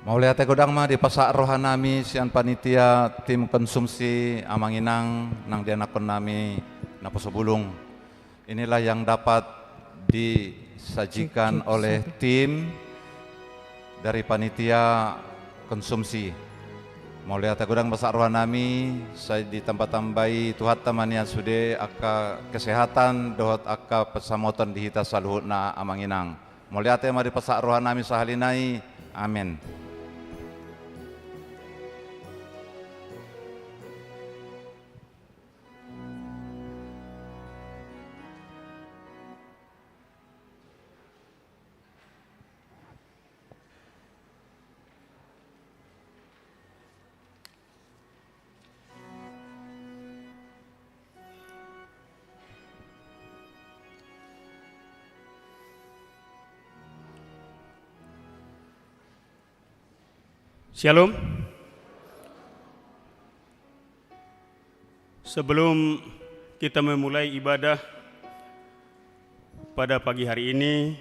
Maulia te godang ma di pasak rohanami sian panitia tim konsumsi Amanginang nang dianakon nami naposobulung. Inilah yang dapat disajikan oleh tim dari panitia konsumsi. Maulia te godang pasak rohanami saya ditambah-tambahi Tuhan tamania sude aka kesehatan dohot aka pesamotan dihita saluhutna Amanginang. Maulia te ma di pasak rohanami sahalinai. Amin. Shalom. Sebelum kita memulai ibadah pada pagi hari ini,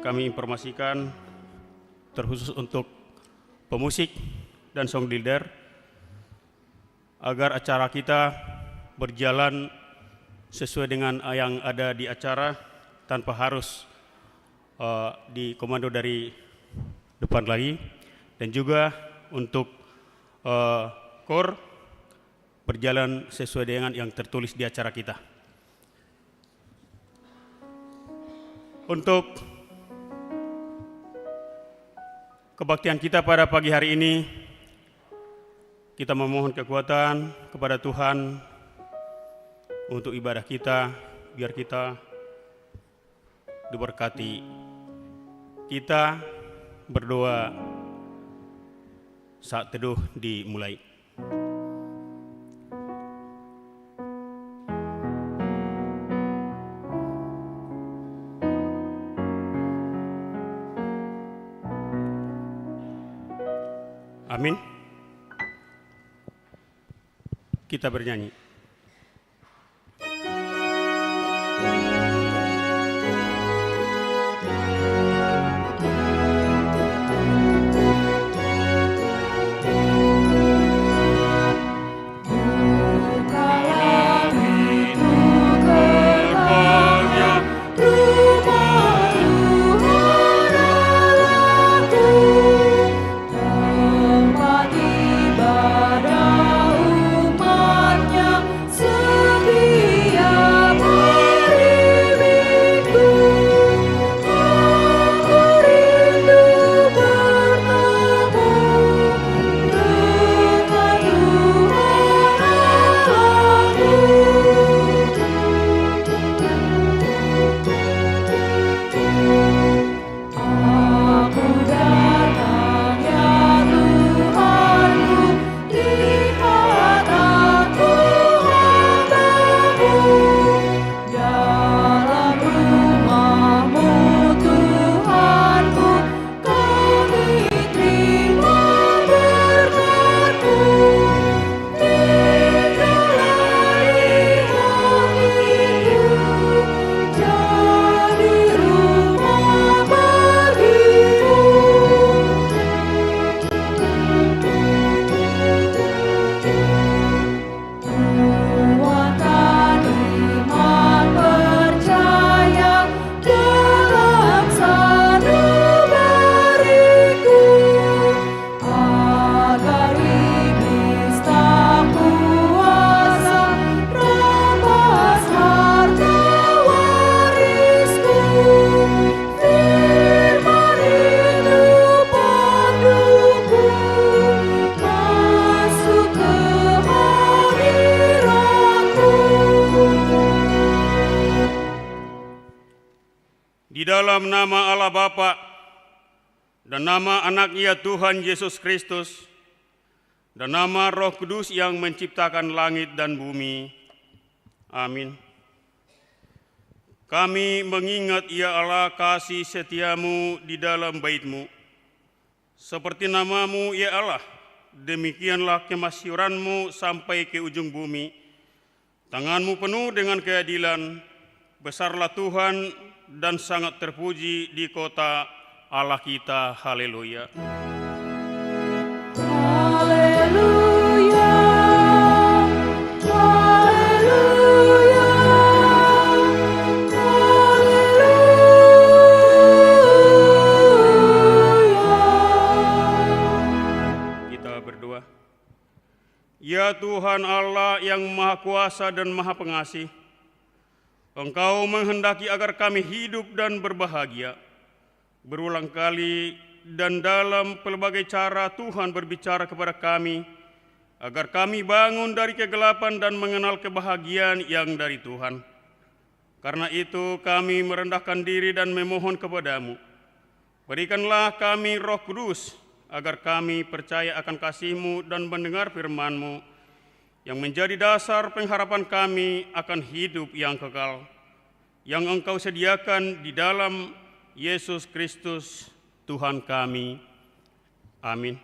kami informasikan terkhusus untuk pemusik dan song leader agar acara kita berjalan sesuai dengan yang ada di acara tanpa harus dikomando dari depan lagi, dan juga untuk kor berjalan sesuai dengan yang tertulis di acara kita. Untuk kebaktian kita pada pagi hari ini, kita memohon kekuatan kepada Tuhan untuk ibadah kita, biar kita diberkati. Kita berdoa saat teduh dimulai. Amin. Kita bernyanyi. Dalam nama Allah Bapa dan nama Anaknya Tuhan Yesus Kristus dan nama Roh Kudus yang menciptakan langit dan bumi. Amin. Kami mengingat ya Allah kasih setiamu di dalam bait-Mu. Seperti namamu ya Allah, demikianlah kemasyuran-Mu sampai ke ujung bumi. Tangan-Mu penuh dengan keadilan, besarlah Tuhan dan sangat terpuji di kota Allah kita. Haleluya. Haleluya, haleluya, haleluya. Kita berdoa. Ya Tuhan Allah yang Maha Kuasa dan Maha Pengasih, Engkau menghendaki agar kami hidup dan berbahagia. Berulang kali dan dalam pelbagai cara Tuhan berbicara kepada kami, agar kami bangun dari kegelapan dan mengenal kebahagiaan yang dari Tuhan. Karena itu kami merendahkan diri dan memohon kepadamu, berikanlah kami Roh Kudus, agar kami percaya akan kasih-Mu dan mendengar firman-Mu, yang menjadi dasar pengharapan kami akan hidup yang kekal, yang Engkau sediakan di dalam Yesus Kristus, Tuhan kami. Amin.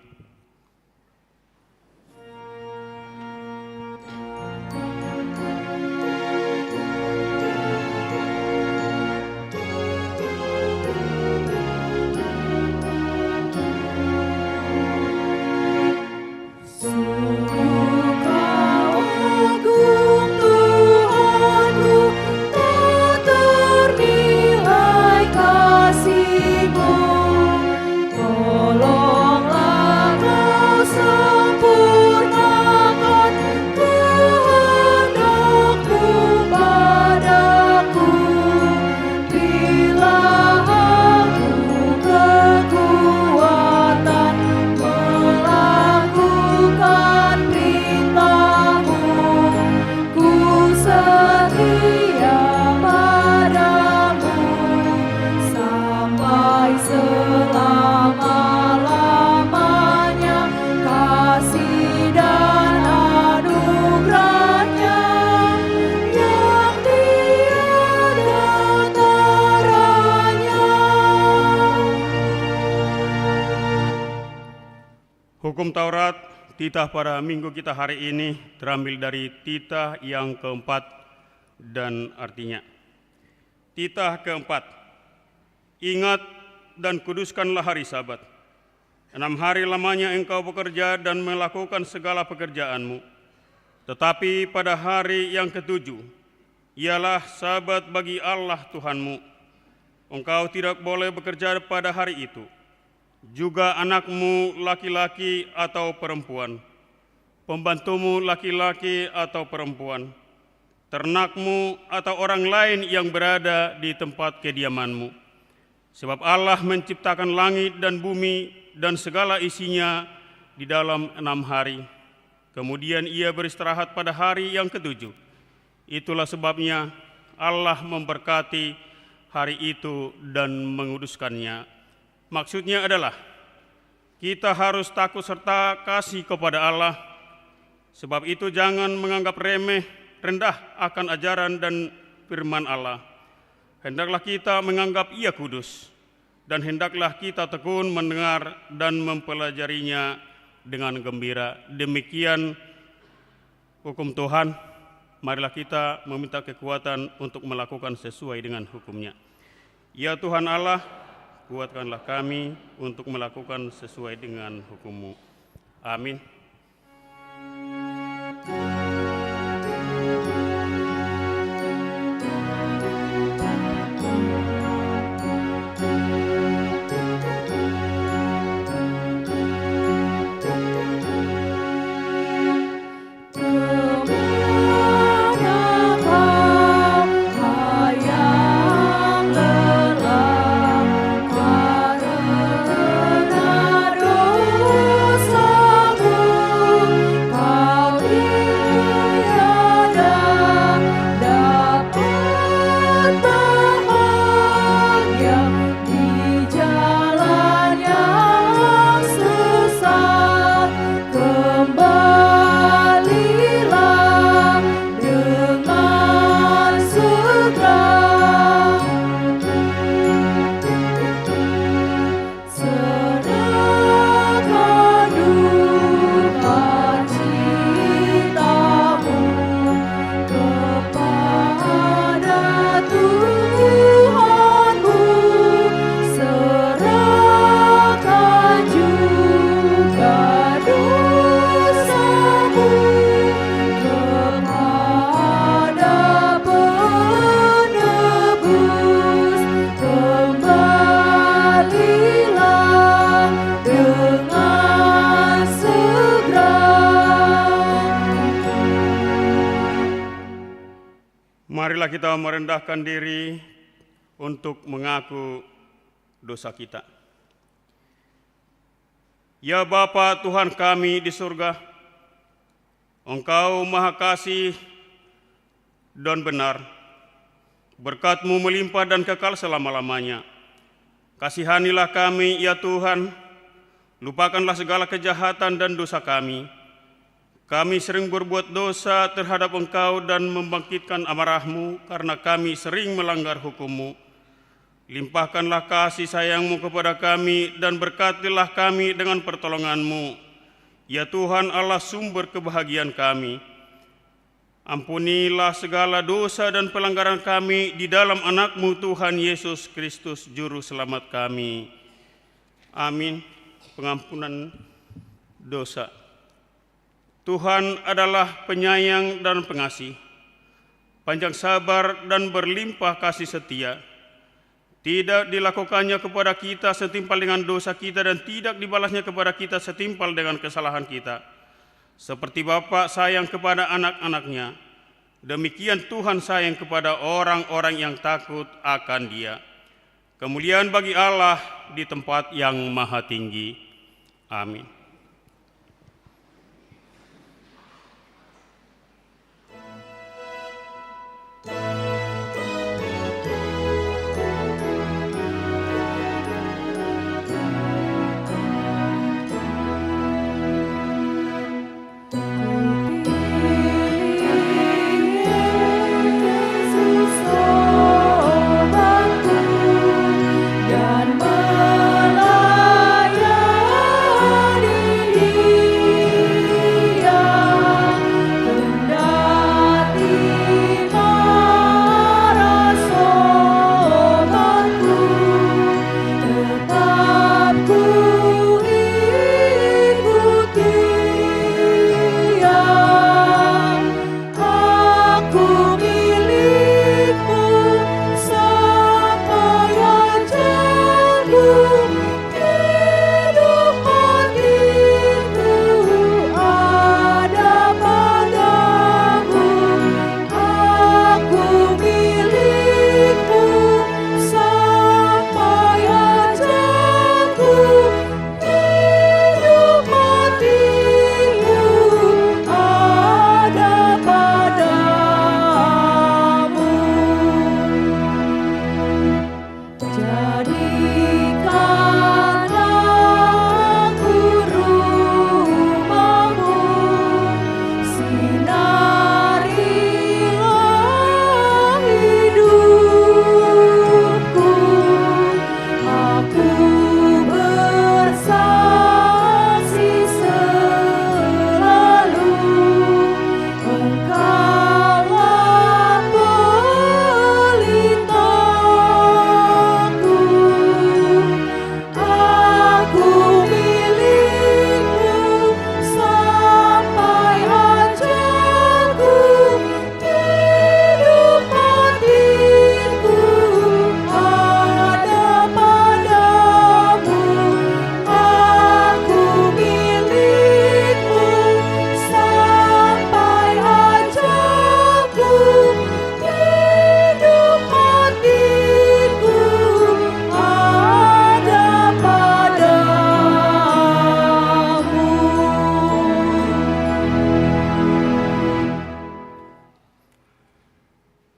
Hukum Taurat, titah pada minggu kita hari ini terambil dari titah yang keempat dan artinya. Titah keempat, ingat dan kuduskanlah hari Sabat. 6 hari lamanya engkau bekerja dan melakukan segala pekerjaanmu. Tetapi pada hari yang ketujuh, ialah Sabat bagi Allah Tuhanmu. Engkau tidak boleh bekerja pada hari itu. Juga anakmu laki-laki atau perempuan, pembantumu laki-laki atau perempuan, ternakmu atau orang lain yang berada di tempat kediamanmu. Sebab Allah menciptakan langit dan bumi dan segala isinya di dalam 6 hari. Kemudian Ia beristirahat pada hari yang ketujuh. Itulah sebabnya Allah memberkati hari itu dan menguduskannya. Maksudnya adalah kita harus takut serta kasih kepada Allah. Sebab itu jangan menganggap rendah akan ajaran dan firman Allah. Hendaklah kita menganggap Ia kudus, dan hendaklah kita tekun mendengar dan mempelajarinya dengan gembira. Demikian hukum Tuhan. Marilah kita meminta kekuatan untuk melakukan sesuai dengan hukum-Nya. Ya Tuhan Allah, kuatkanlah kami untuk melakukan sesuai dengan hukum-Mu. Amin. Karena dosamu Marilah kita merendahkan diri untuk mengaku dosa kita. Ya Bapa Tuhan kami di surga, Engkau Maha Kasih dan benar, berkat-Mu melimpah dan kekal selama-lamanya. Kasihanilah kami, ya Tuhan, lupakanlah segala kejahatan dan dosa kami. Kami sering berbuat dosa terhadap Engkau dan membangkitkan amarah-Mu karena kami sering melanggar hukum-Mu. Limpahkanlah kasih sayang-Mu kepada kami dan berkatilah kami dengan pertolongan-Mu. Ya Tuhan Allah sumber kebahagiaan kami. Ampunilah segala dosa dan pelanggaran kami di dalam anak-Mu Tuhan Yesus Kristus Juru Selamat kami. Amin. Pengampunan dosa. Tuhan adalah penyayang dan pengasih, panjang sabar dan berlimpah kasih setia. Tidak dilakukannya kepada kita setimpal dengan dosa kita dan tidak dibalasnya kepada kita setimpal dengan kesalahan kita. Seperti Bapa sayang kepada anak-anaknya, demikian Tuhan sayang kepada orang-orang yang takut akan Dia. Kemuliaan bagi Allah di tempat yang maha tinggi. Amin.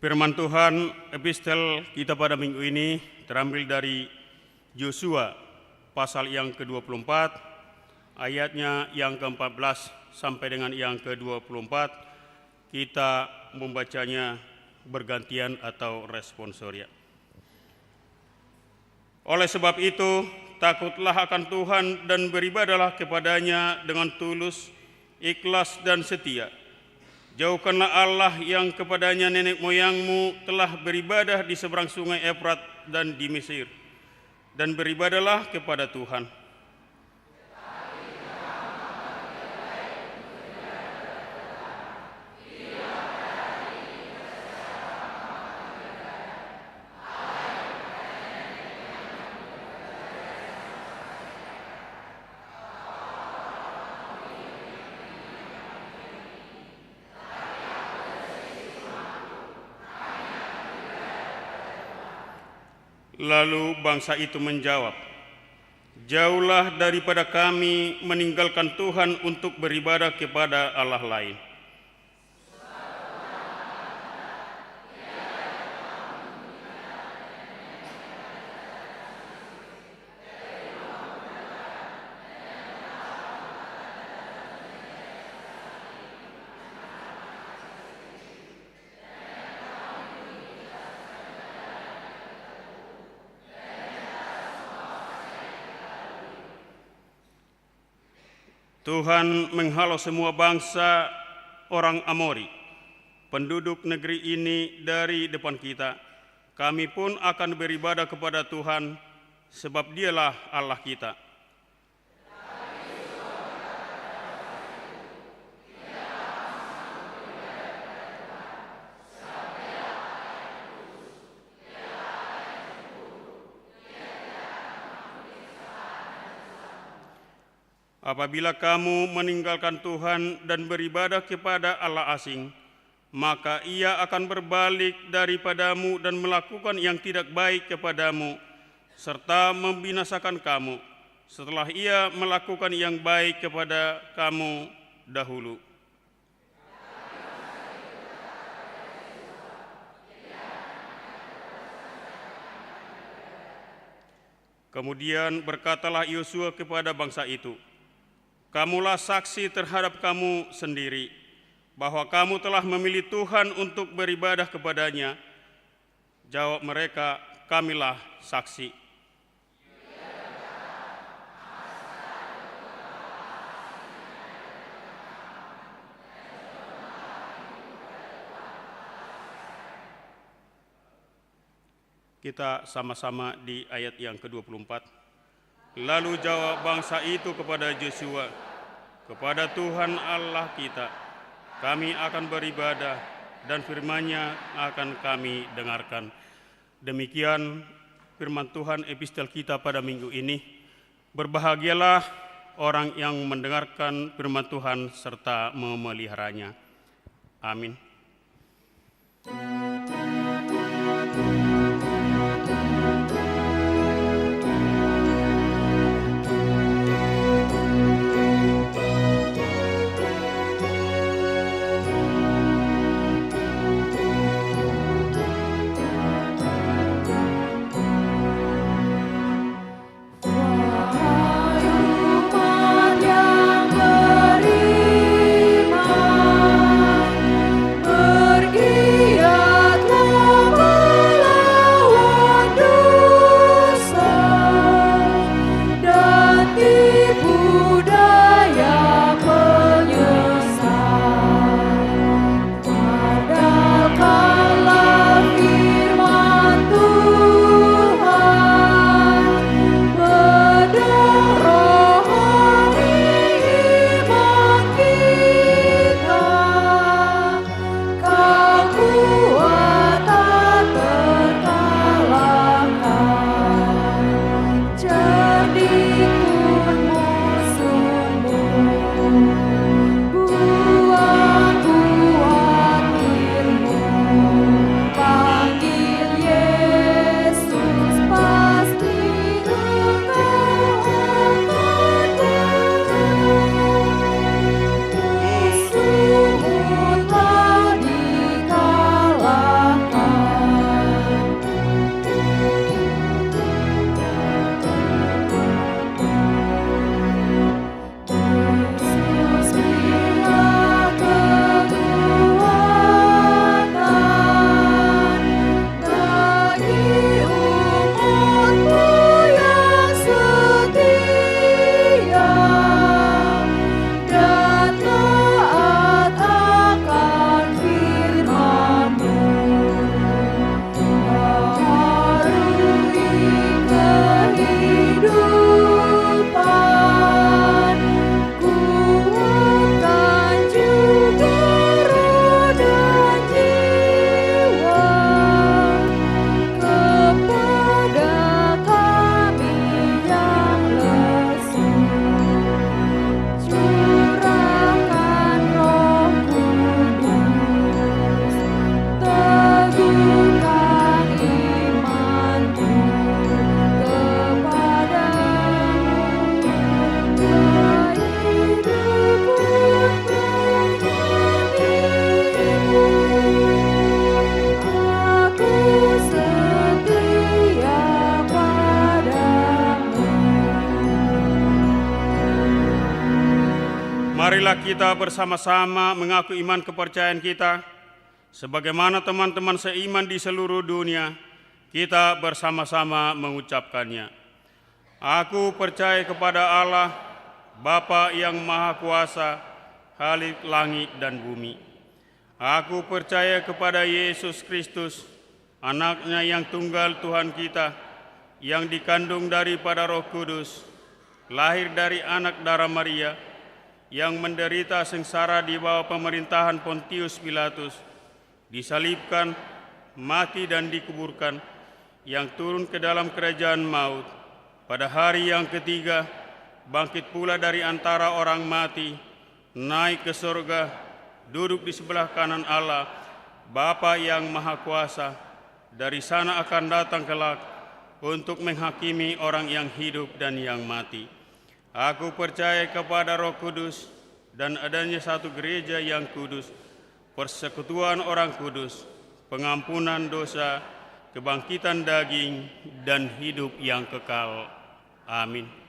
Firman Tuhan epistel kita pada minggu ini terambil dari Yosua pasal yang ke-24, ayatnya yang ke-14 sampai dengan yang ke-24. Kita membacanya bergantian atau responsoria. Oleh sebab itu, takutlah akan Tuhan dan beribadahlah kepadanya dengan tulus, ikhlas dan setia. Jauhkanlah Allah yang kepadanya nenek moyangmu telah beribadah di seberang sungai Efrat dan di Mesir, dan beribadahlah kepada Tuhan. Lalu bangsa itu menjawab, "Jauhlah daripada kami meninggalkan Tuhan untuk beribadah kepada Allah lain." Tuhan menghalau semua bangsa orang Amori, penduduk negeri ini dari depan kita. Kami pun akan beribadah kepada Tuhan, sebab Dialah Allah kita. Apabila kamu meninggalkan Tuhan dan beribadah kepada Allah asing, maka Ia akan berbalik daripadamu dan melakukan yang tidak baik kepadamu, serta membinasakan kamu, setelah Ia melakukan yang baik kepada kamu dahulu. Kemudian berkatalah Yosua kepada bangsa itu, "Kamulah saksi terhadap kamu sendiri, bahwa kamu telah memilih Tuhan untuk beribadah kepadanya." Jawab mereka, "Kamilah saksi." Kita sama-sama di ayat yang ke-24. Lalu jawab bangsa itu kepada Yosua, "Kepada Tuhan Allah kita, kami akan beribadah dan firman-Nya akan kami dengarkan." Demikian firman Tuhan epistel kita pada minggu ini. Berbahagialah orang yang mendengarkan firman Tuhan serta memeliharanya. Amin. Wahai umat yang beriman, marilah kita bersama-sama mengaku iman kepercayaan kita, sebagaimana teman-teman seiman di seluruh dunia, kita bersama-sama mengucapkannya. Aku percaya kepada Allah, Bapa yang Maha Kuasa, Khalik langit dan bumi. Aku percaya kepada Yesus Kristus, Anaknya yang tunggal Tuhan kita, yang dikandung daripada Roh Kudus, lahir dari anak darah Maria, yang menderita sengsara di bawah pemerintahan Pontius Pilatus, disalibkan, mati dan dikuburkan, yang turun ke dalam kerajaan maut, pada hari yang ketiga, bangkit pula dari antara orang mati, naik ke surga, duduk di sebelah kanan Allah, Bapa yang Maha Kuasa, dari sana akan datang kelak untuk menghakimi orang yang hidup dan yang mati. Aku percaya kepada Roh Kudus dan adanya satu gereja yang kudus, persekutuan orang kudus, pengampunan dosa, kebangkitan daging, dan hidup yang kekal. Amin.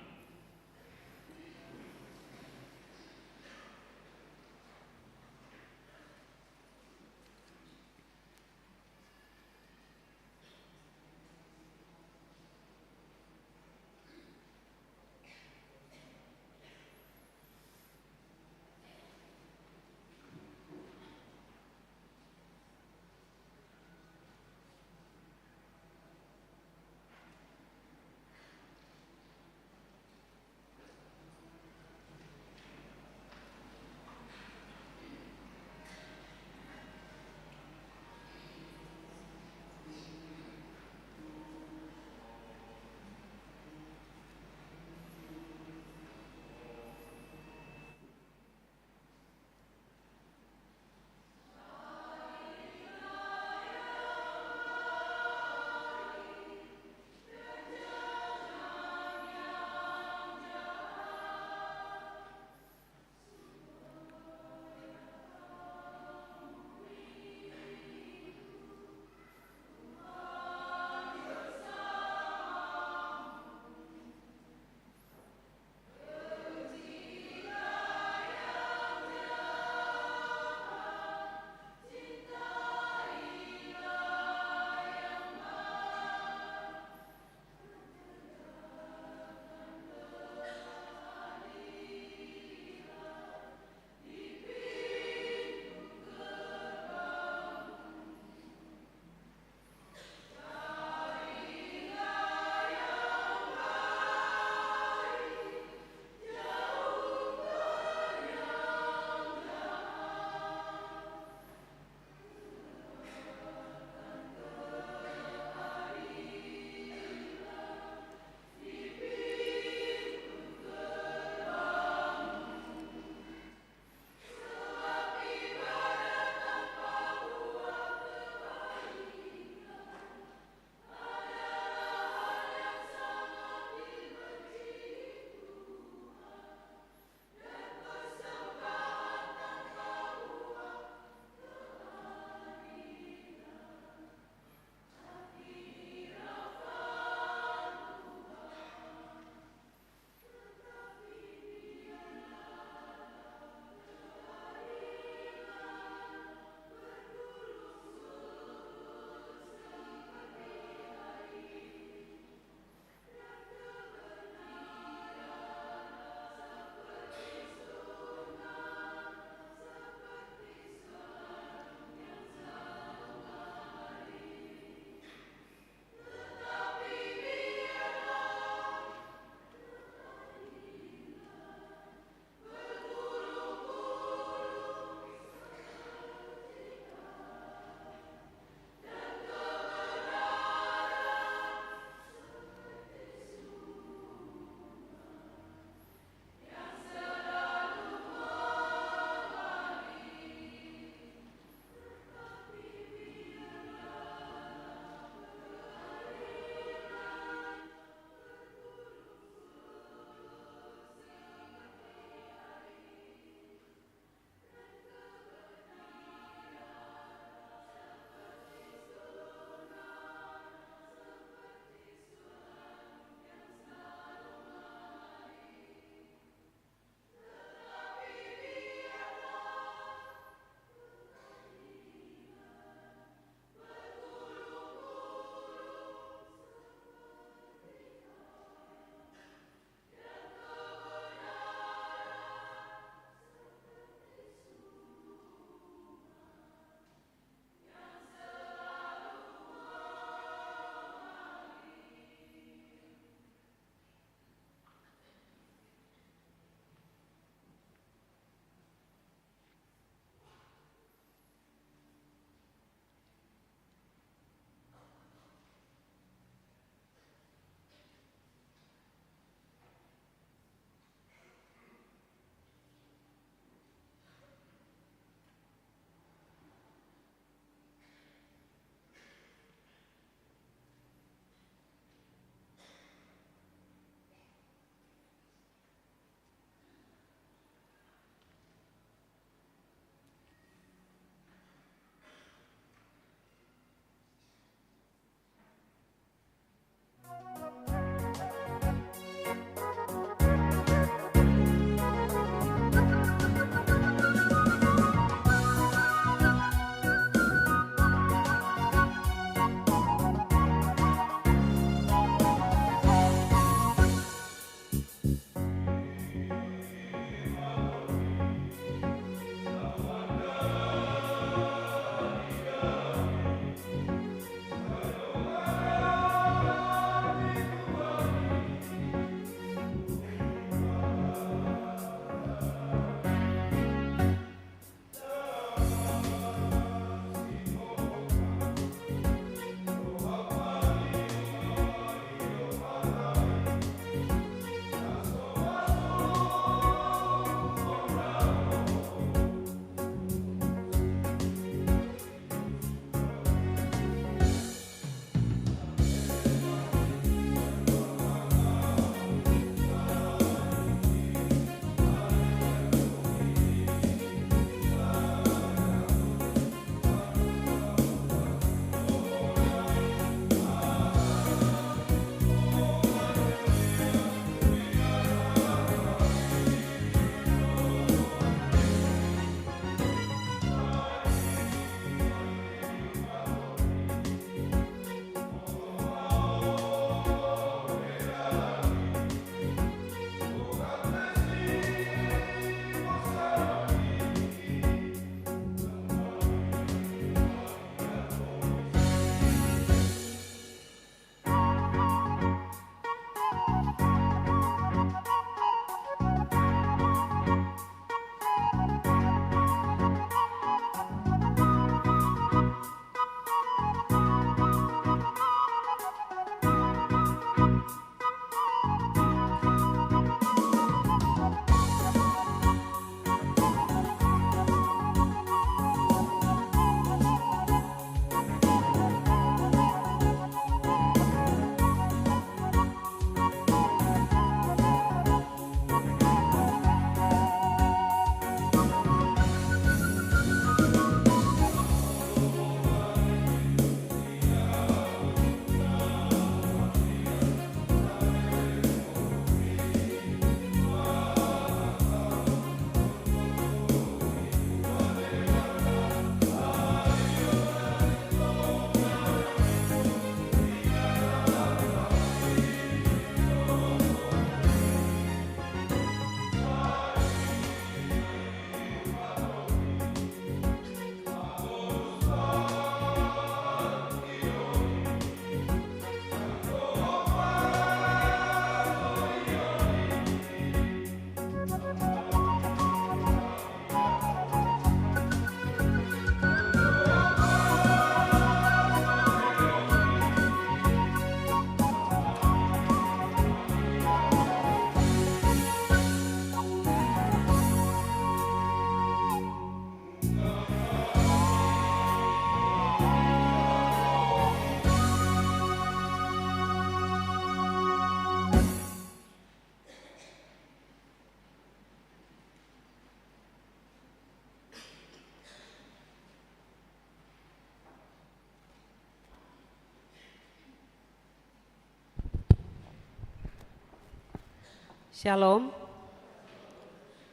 Shalom.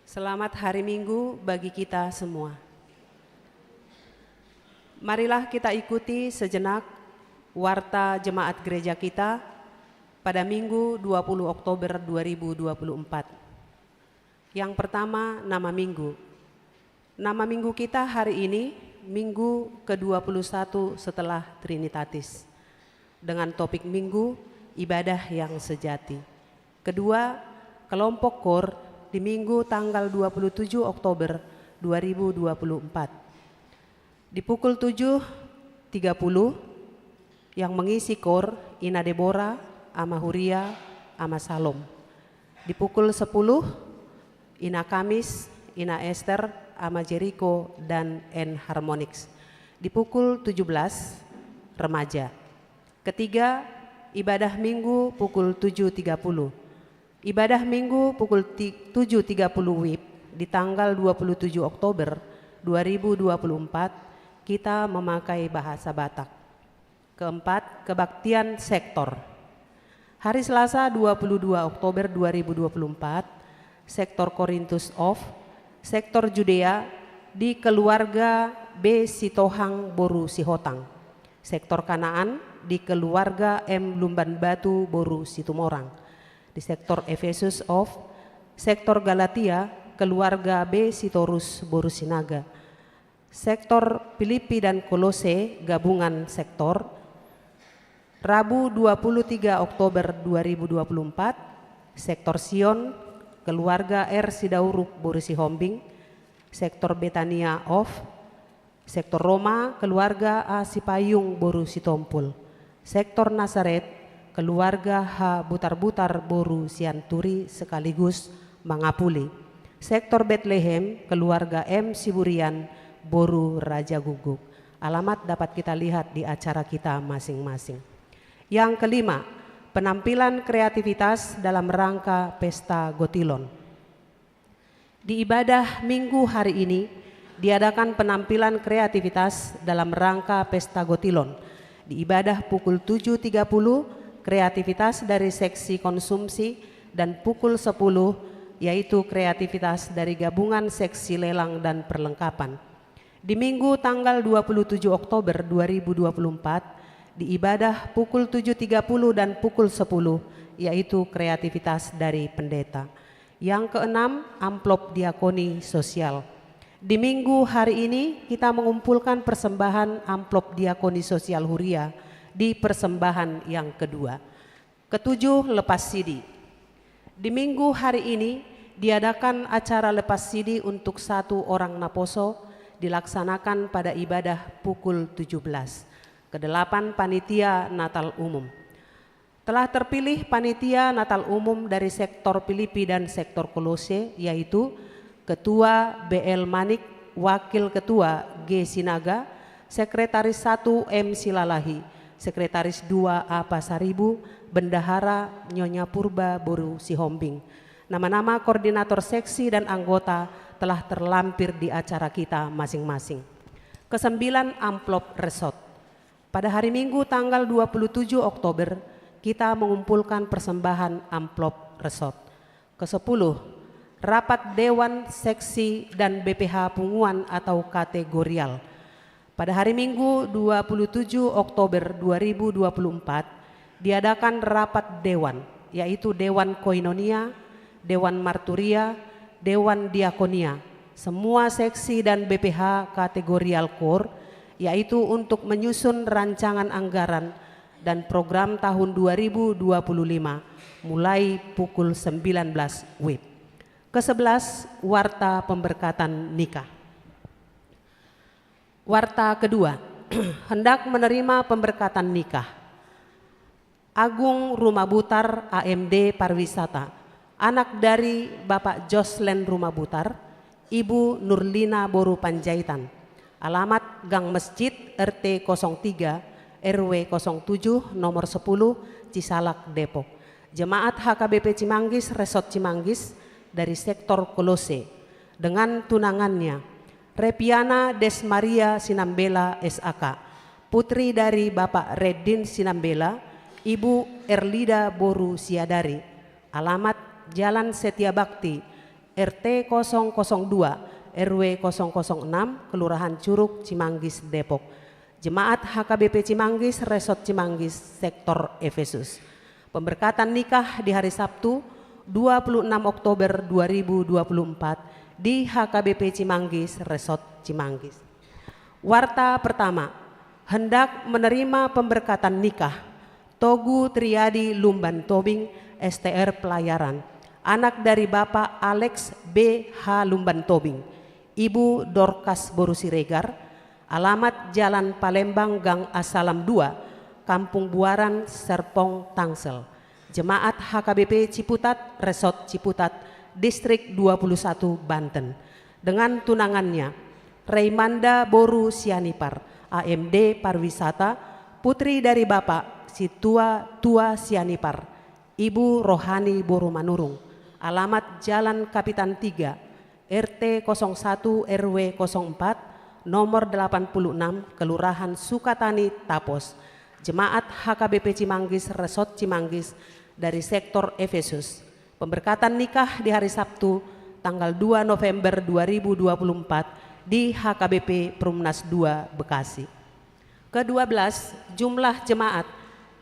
Selamat hari Minggu bagi kita semua. Marilah kita ikuti sejenak warta jemaat gereja kita pada Minggu 20 Oktober 2024. Yang pertama, nama minggu. Nama minggu kita hari ini Minggu ke-21 setelah Trinitatis, dengan topik minggu ibadah yang sejati. Kedua, kelompok KOR di Minggu tanggal 27 Oktober 2024. Di pukul 7.30 yang mengisi KOR Ina Deborah, Ama Huria, Ama Salom. Di pukul 10 Ina Kamis, Ina Esther, Ama Jericho, dan N Harmonix. Di pukul 17 remaja. Ketiga, ibadah minggu pukul 7.30. Ibadah minggu pukul 7.30 WIB di tanggal 27 Oktober 2024 kita memakai bahasa Batak. Keempat, kebaktian sektor. Hari Selasa 22 Oktober 2024, sektor Korintus Off, sektor Judea di keluarga B. Sitohang Boru Sihotang. Sektor Kanaan di keluarga M. Lumban Batu Boru Situmorang. Di sektor Efesus Off, sektor Galatia, keluarga B. Sitorus Boru Sinaga. Sektor Filipi dan Kolose, gabungan sektor. Rabu 23 Oktober 2024, sektor Sion, keluarga R. Sidauruk Boru Sihombing. Sektor Betania Off, sektor Roma, keluarga A. Sipayung Boru Sitompul. Sektor Nazaret, keluarga H. Butar-Butar Boru Sianturi sekaligus Mangapuli. Sektor Bethlehem, keluarga M. Siburian Boru Raja Guguk. Alamat dapat kita lihat di acara kita masing-masing. Yang kelima, penampilan kreativitas dalam rangka Pesta Gotilon. Di ibadah minggu hari ini diadakan penampilan kreativitas dalam rangka Pesta Gotilon. Di ibadah pukul 7.30 kreativitas dari seksi konsumsi, dan pukul 10 yaitu kreativitas dari gabungan seksi lelang dan perlengkapan. Di Minggu tanggal 27 Oktober 2024 di ibadah pukul 7.30 dan pukul 10 yaitu kreativitas dari pendeta. Yang keenam, amplop diakoni sosial. Di Minggu hari ini kita mengumpulkan persembahan amplop diakoni sosial Huria di persembahan yang kedua. Ketujuh, lepas CD. Di Minggu hari ini diadakan acara lepas CD untuk 1 orang naposo dilaksanakan pada ibadah pukul 17. Kedelapan, panitia Natal umum. Telah terpilih panitia Natal umum dari sektor Filipi dan sektor Kolose, yaitu Ketua BL Manik, Wakil Ketua G Sinaga, Sekretaris 1 M Silalahi, Sekretaris 2 A Pasaribu, Bendahara Nyonya Purba Boru Sihombing. Nama-nama koordinator seksi dan anggota telah terlampir di acara kita masing-masing. Kesembilan, amplop resort. Pada hari Minggu tanggal 27 Oktober kita mengumpulkan persembahan amplop resort. Kesepuluh, rapat Dewan Seksi dan BPH Punguan atau kategorial. Pada hari Minggu 27 Oktober 2024 diadakan rapat Dewan, yaitu Dewan Koinonia, Dewan Marturia, Dewan Diakonia, semua seksi dan BPH kategorial KOR, yaitu untuk menyusun rancangan anggaran dan program tahun 2025 mulai pukul 19 WIB. Ke-11, warta pemberkatan nikah. Warta kedua, hendak menerima pemberkatan nikah. Agung Rumah Butar AMD Pariwisata, anak dari Bapak Joslen Rumah Butar, Ibu Nurlina Boru Panjaitan. Alamat Gang Masjid RT 03 RW 07 nomor 10 Cisalak Depok. Jemaat HKBP Cimanggis Resort Cimanggis dari sektor Kolose dengan tunangannya Repiana Desmaria Sinambela SAK, putri dari Bapak Redin Sinambela, Ibu Erlida Boru Siadari. Alamat Jalan Setia Bakti, RT 002, RW 006, Kelurahan Curug, Cimanggis, Depok. Jemaat HKBP Cimanggis, Resort Cimanggis, Sektor Efesus. Pemberkatan nikah di hari Sabtu 26 Oktober 2024 di HKBP Cimanggis, Resort Cimanggis. Warta pertama, hendak menerima pemberkatan nikah Togu Triadi Lumban Tobing, STR Pelayaran, anak dari Bapak Alex B.H. Lumban Tobing, Ibu Dorcas Boru Siregar, alamat Jalan Palembang Gang Asalam 2, Kampung Buaran, Serpong, Tangsel. Jemaat HKBP Ciputat, Resort Ciputat, Distrik 21, Banten. Dengan tunangannya, Raymanda Boru Sianipar, AMD Pariwisata, putri dari Bapak Tua Sianipar, Ibu Rohani Boru Manurung, alamat Jalan Kapitan 3, RT 01 RW 04, nomor 86, Kelurahan Sukatani, Tapos. Jemaat HKBP Cimanggis, Resort Cimanggis dari Sektor Efesus. Pemberkatan nikah di hari Sabtu tanggal 2 November 2024 di HKBP Perumnas 2 Bekasi. Ke-12, jumlah jemaat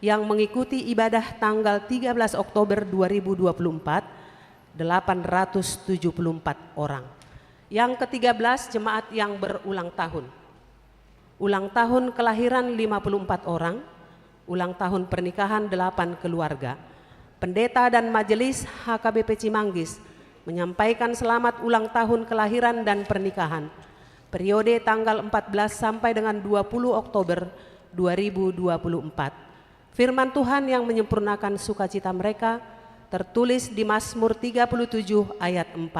yang mengikuti ibadah tanggal 13 Oktober 2024 874 orang. Yang ke-13, jemaat yang berulang tahun. Ulang tahun kelahiran 54 orang, ulang tahun pernikahan 8 keluarga. Pendeta dan majelis HKBP Cimanggis menyampaikan selamat ulang tahun kelahiran dan pernikahan periode tanggal 14 sampai dengan 20 Oktober 2024. Firman Tuhan yang menyempurnakan sukacita mereka tertulis di Mazmur 37 ayat 4.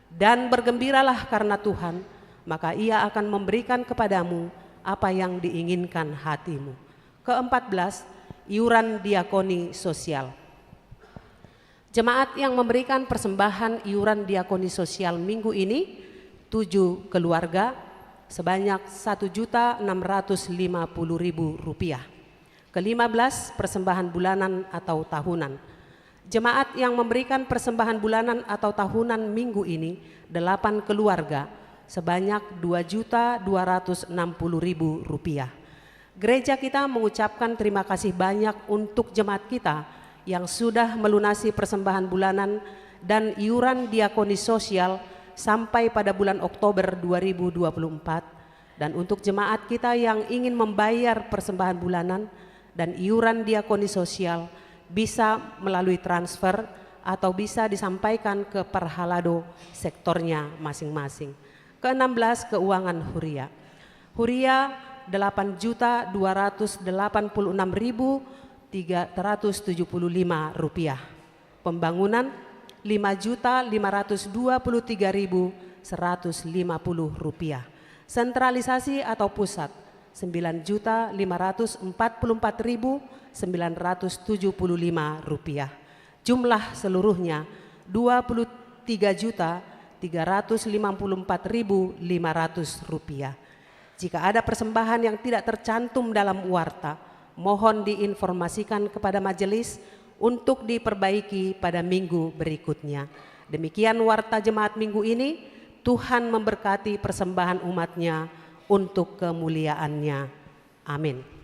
Dan bergembiralah karena Tuhan, maka Ia akan memberikan kepadamu apa yang diinginkan hatimu. Ke-14, iuran diakoni sosial. Jemaat yang memberikan persembahan iuran diakoni sosial minggu ini 7 keluarga sebanyak Rp1.650.000. Ke-15, persembahan bulanan atau tahunan. Jemaat yang memberikan persembahan bulanan atau tahunan minggu ini 8 keluarga sebanyak Rp2.260.000. Gereja kita mengucapkan terima kasih banyak untuk jemaat kita yang sudah melunasi persembahan bulanan dan iuran diakoni sosial sampai pada bulan Oktober 2024, dan untuk jemaat kita yang ingin membayar persembahan bulanan dan iuran diakoni sosial bisa melalui transfer atau bisa disampaikan ke Perhalado sektornya masing-masing. Ke-16, keuangan Huria. Huria Rp8.886.375. Pembangunan Rp5.523.150. Sentralisasi atau pusat Rp9.544.975. Jumlah seluruhnya Rp23.354.500. Jika ada persembahan yang tidak tercantum dalam warta, mohon diinformasikan kepada majelis untuk diperbaiki pada minggu berikutnya. Demikian warta jemaat minggu ini. Tuhan memberkati persembahan umatnya untuk kemuliaannya. Amin.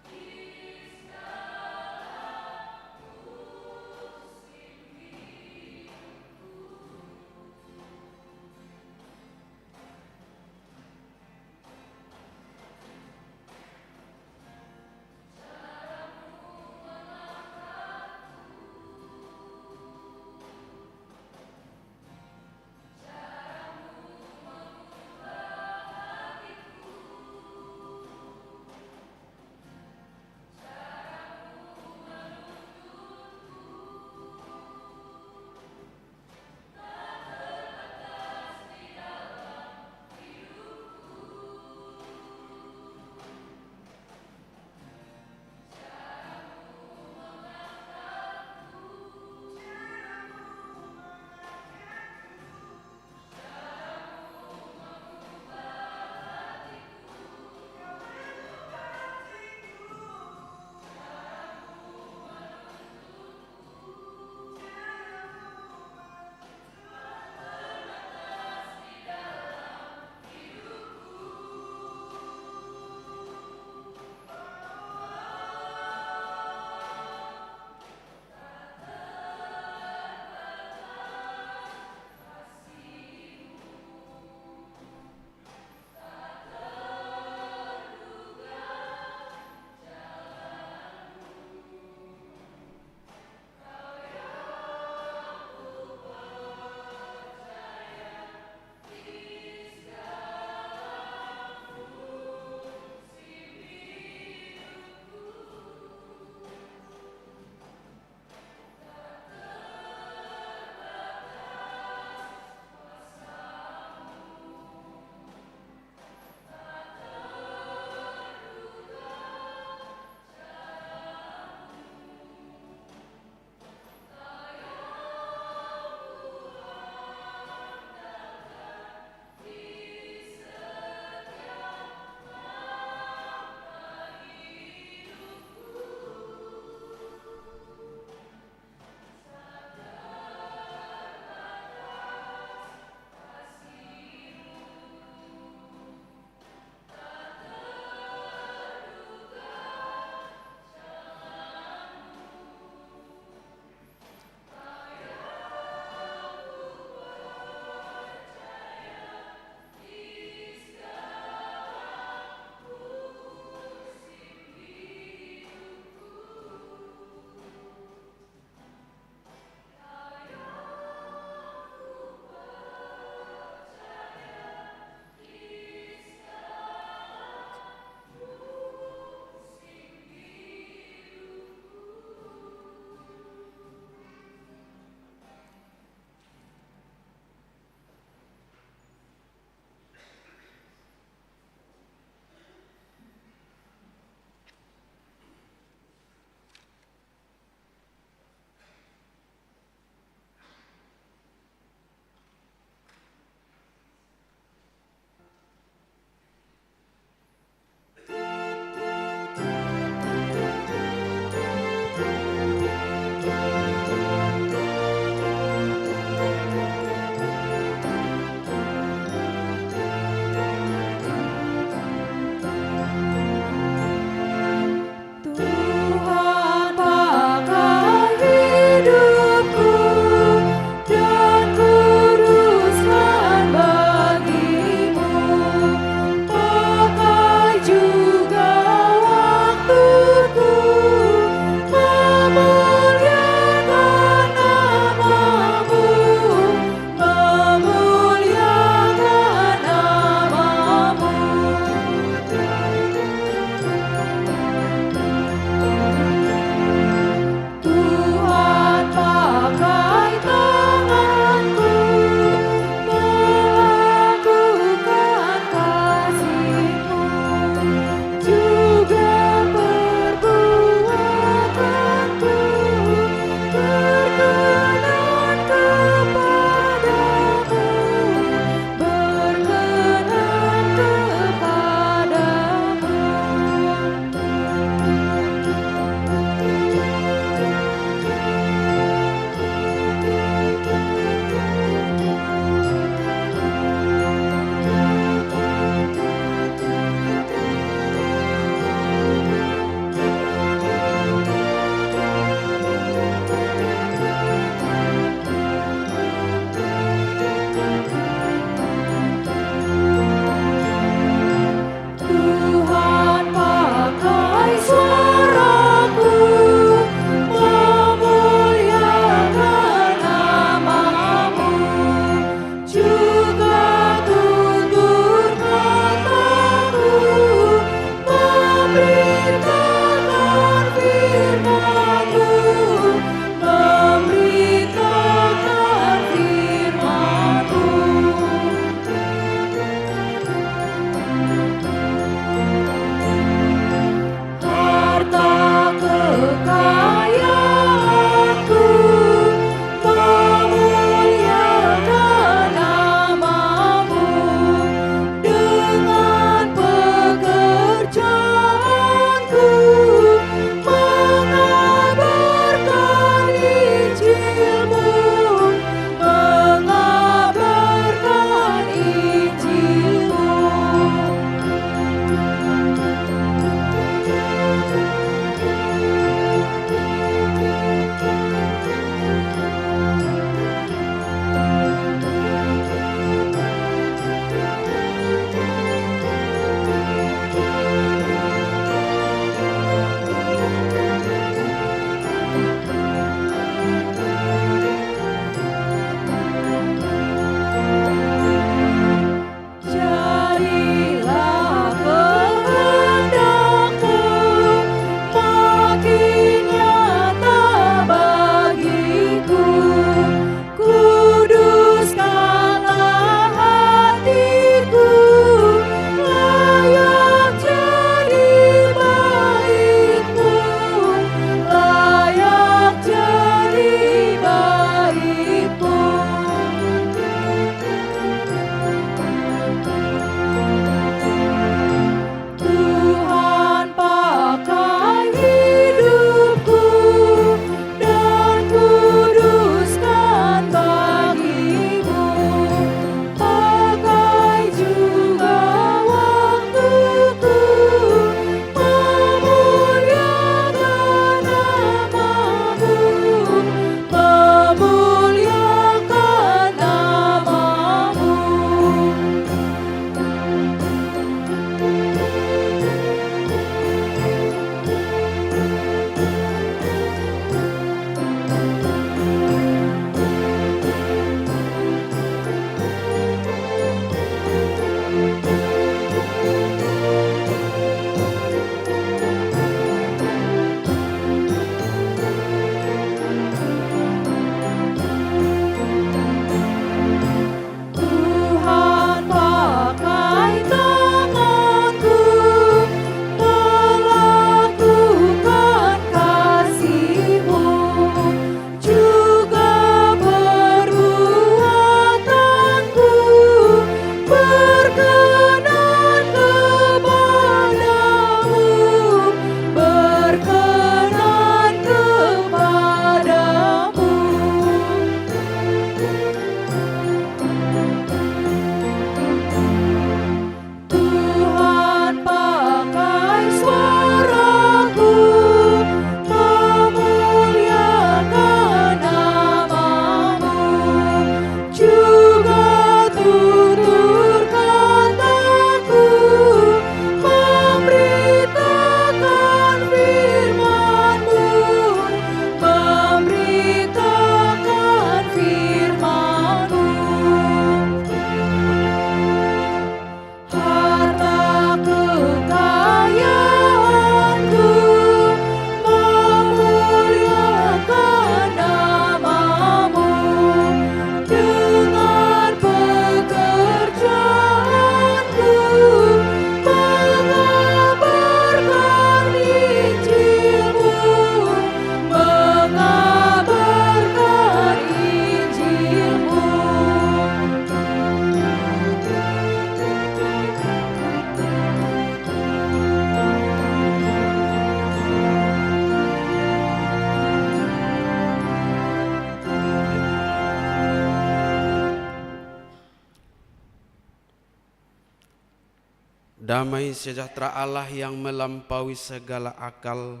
Damai sejahtera Allah yang melampaui segala akal,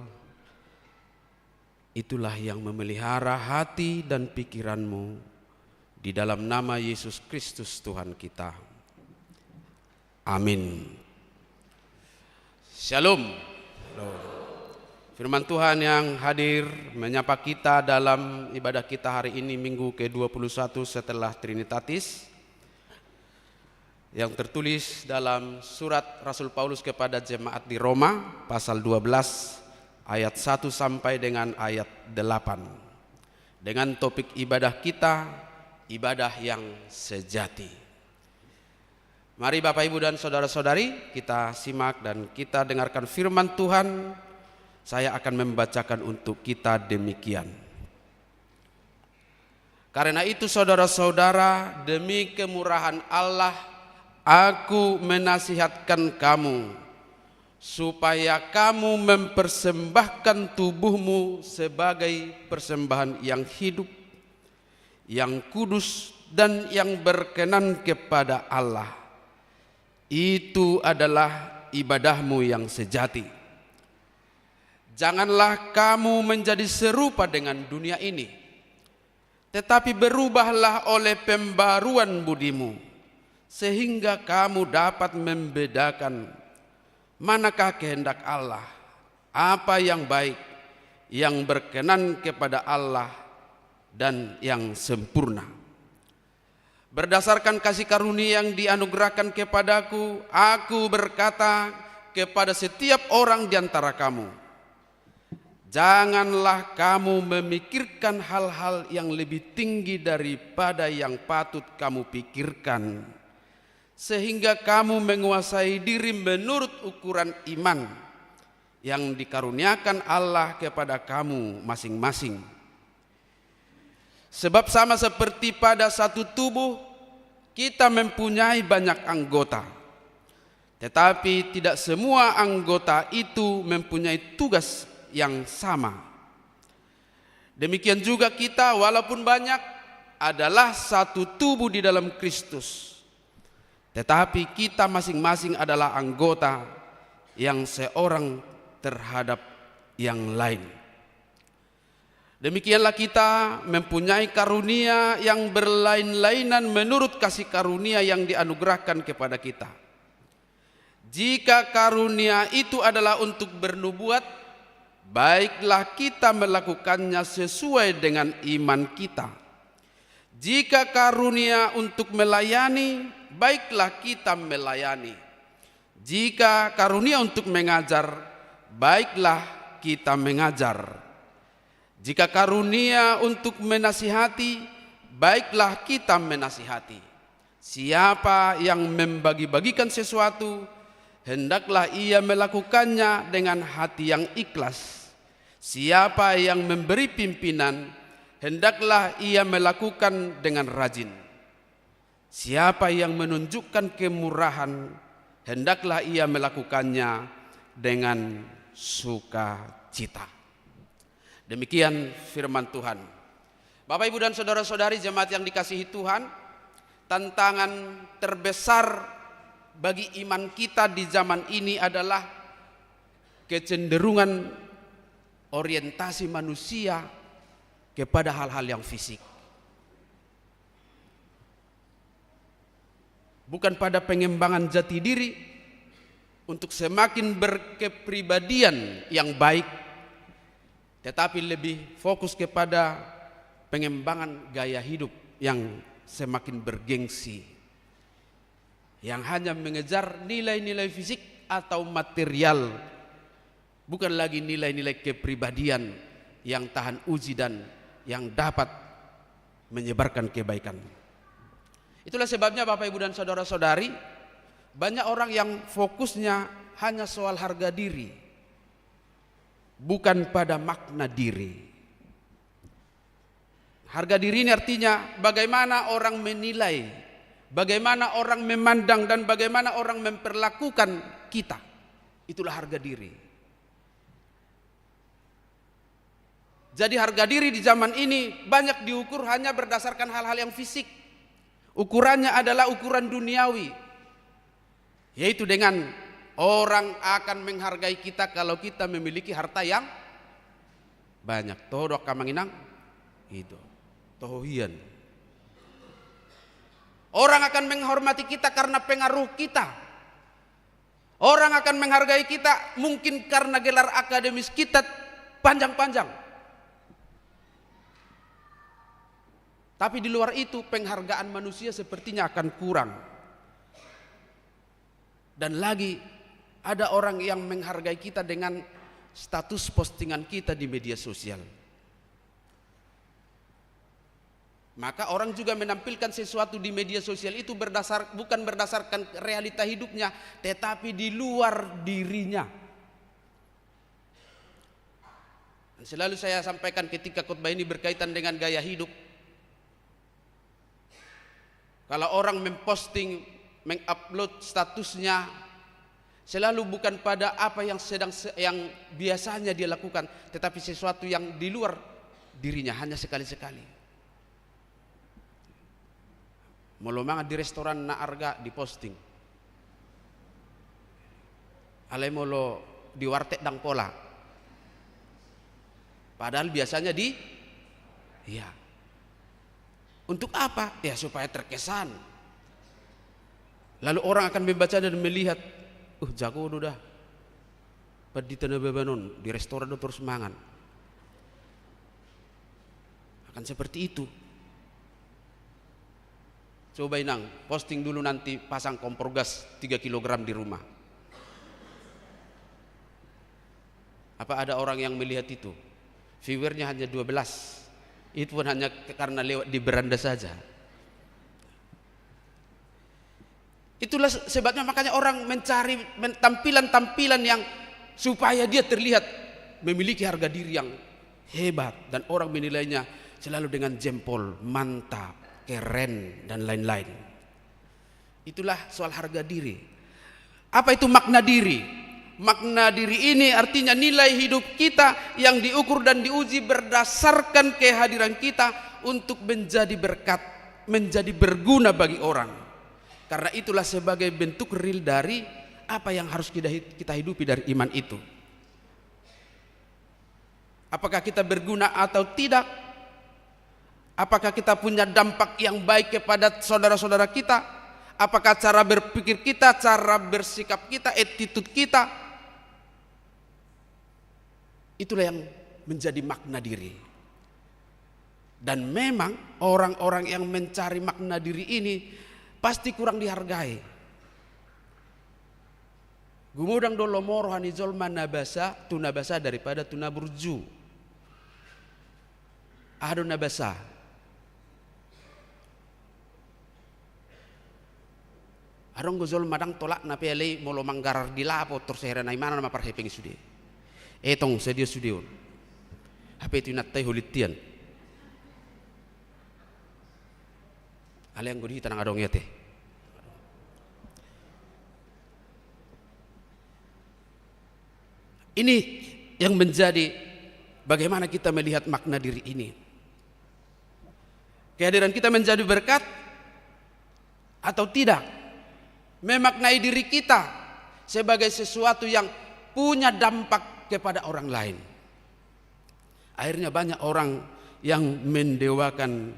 itulah yang memelihara hati dan pikiranmu di dalam nama Yesus Kristus Tuhan kita. Amin. Shalom. Firman Tuhan yang hadir menyapa kita dalam ibadah kita hari ini, Minggu ke-21 setelah Trinitatis, yang tertulis dalam surat Rasul Paulus kepada jemaat di Roma pasal 12 ayat 1 sampai dengan ayat 8, dengan topik ibadah kita, ibadah yang sejati. Mari Bapak Ibu dan saudara-saudari, kita simak dan kita dengarkan firman Tuhan. Saya akan membacakan untuk kita demikian. Karena itu saudara-saudara, demi kemurahan Allah, aku menasihatkan kamu supaya kamu mempersembahkan tubuhmu sebagai persembahan yang hidup, yang kudus dan yang berkenan kepada Allah. Itu adalah ibadahmu yang sejati. Janganlah kamu menjadi serupa dengan dunia ini, tetapi berubahlah oleh pembaruan budimu, sehingga kamu dapat membedakan manakah kehendak Allah, apa yang baik, yang berkenan kepada Allah, dan yang sempurna. Berdasarkan kasih karunia yang dianugerahkan kepadaku, aku berkata kepada setiap orang di antara kamu, janganlah kamu memikirkan hal-hal yang lebih tinggi daripada yang patut kamu pikirkan, sehingga kamu menguasai diri menurut ukuran iman yang dikaruniakan Allah kepada kamu masing-masing. Sebab sama seperti pada satu tubuh, kita mempunyai banyak anggota, tetapi tidak semua anggota itu mempunyai tugas yang sama. Demikian juga kita, walaupun banyak, adalah satu tubuh di dalam Kristus, tetapi kita masing-masing adalah anggota yang seorang terhadap yang lain. Demikianlah kita mempunyai karunia yang berlain-lainan menurut kasih karunia yang dianugerahkan kepada kita. Jika karunia itu adalah untuk bernubuat, baiklah kita melakukannya sesuai dengan iman kita. Jika karunia untuk melayani, baiklah kita melayani. Jika karunia untuk mengajar, baiklah kita mengajar. Jika karunia untuk menasihati, baiklah kita menasihati. Siapa yang membagi-bagikan sesuatu, hendaklah ia melakukannya dengan hati yang ikhlas. Siapa yang memberi pimpinan, hendaklah ia melakukan dengan rajin. Siapa yang menunjukkan kemurahan, hendaklah ia melakukannya dengan sukacita. Demikian firman Tuhan. Bapak, Ibu dan saudara-saudari jemaat yang dikasihi Tuhan, tantangan terbesar bagi iman kita di zaman ini adalah kecenderungan orientasi manusia kepada hal-hal yang fisik, bukan pada pengembangan jati diri untuk semakin berkepribadian yang baik, tetapi lebih fokus kepada pengembangan gaya hidup yang semakin bergengsi, yang hanya mengejar nilai-nilai fisik atau material, bukan lagi nilai-nilai kepribadian yang tahan uji dan yang dapat menyebarkan kebaikan. Itulah sebabnya Bapak, Ibu dan saudara-saudari, banyak orang yang fokusnya hanya soal harga diri, bukan pada makna diri. Harga diri ini artinya bagaimana orang menilai, bagaimana orang memandang, dan bagaimana orang memperlakukan kita. Itulah harga diri. Jadi harga diri di zaman ini banyak diukur hanya berdasarkan hal-hal yang fisik. Ukurannya adalah ukuran duniawi, yaitu dengan orang akan menghargai kita kalau kita memiliki harta yang banyak. Todok kamanginang itu tohian. Orang akan menghormati kita karena pengaruh kita. Orang akan menghargai kita mungkin karena gelar akademis kita panjang-panjang. Tapi di luar itu penghargaan manusia sepertinya akan kurang. Dan lagi ada orang yang menghargai kita dengan status postingan kita di media sosial. Maka orang juga menampilkan sesuatu di media sosial itu bukan berdasarkan realita hidupnya, tetapi di luar dirinya. Dan selalu saya sampaikan ketika khotbah ini berkaitan dengan gaya hidup. Kalau orang memposting, mengupload statusnya, selalu bukan pada apa yang biasanya dia lakukan, tetapi sesuatu yang di luar dirinya, hanya sekali-sekali. Molo mangan di restoran na arga di posting. Alai molo di warteg dang pola. Padahal biasanya iya. Untuk apa? Ya supaya terkesan. Lalu orang akan membaca dan melihat, jago udah. Di tanah bebanon, di restoran udah terus mangan. Akan seperti itu. Coba inang, posting dulu nanti pasang kompor gas 3 kg di rumah. Apa ada orang yang melihat itu? Viewernya hanya 12. Itu pun hanya karena lewat di beranda saja. Itulah sebabnya makanya orang mencari tampilan-tampilan yang supaya dia terlihat memiliki harga diri yang hebat. Dan orang menilainya selalu dengan jempol, mantap, keren, dan lain-lain. Itulah soal harga diri. Apa itu makna diri? Makna diri ini artinya nilai hidup kita yang diukur dan diuji berdasarkan kehadiran kita untuk menjadi berkat, menjadi berguna bagi orang. Karena itulah sebagai bentuk real dari apa yang harus kita hidupi dari iman itu. Apakah kita berguna atau tidak? Apakah kita punya dampak yang baik kepada saudara-saudara kita? Apakah cara berpikir kita, cara bersikap kita, attitude kita? Itulah yang menjadi makna diri. Dan memang orang-orang yang mencari makna diri ini pasti kurang dihargai. Gumudang dolo moro hanizol manabasa tunabasa daripada tunaburju. Ado nabasa. Arong gozol madang tolak na pele molo manggarar di lapo terus na imana nama parhepeng sude. Etong sedia sudeon. Hape itu natai holitian. Ale yang gudi tanang adong yate. Ini yang menjadi bagaimana kita melihat makna diri ini. Kehadiran kita menjadi berkat atau tidak? Memaknai diri kita sebagai sesuatu yang punya dampak kepada orang lain. Akhirnya banyak orang yang mendewakan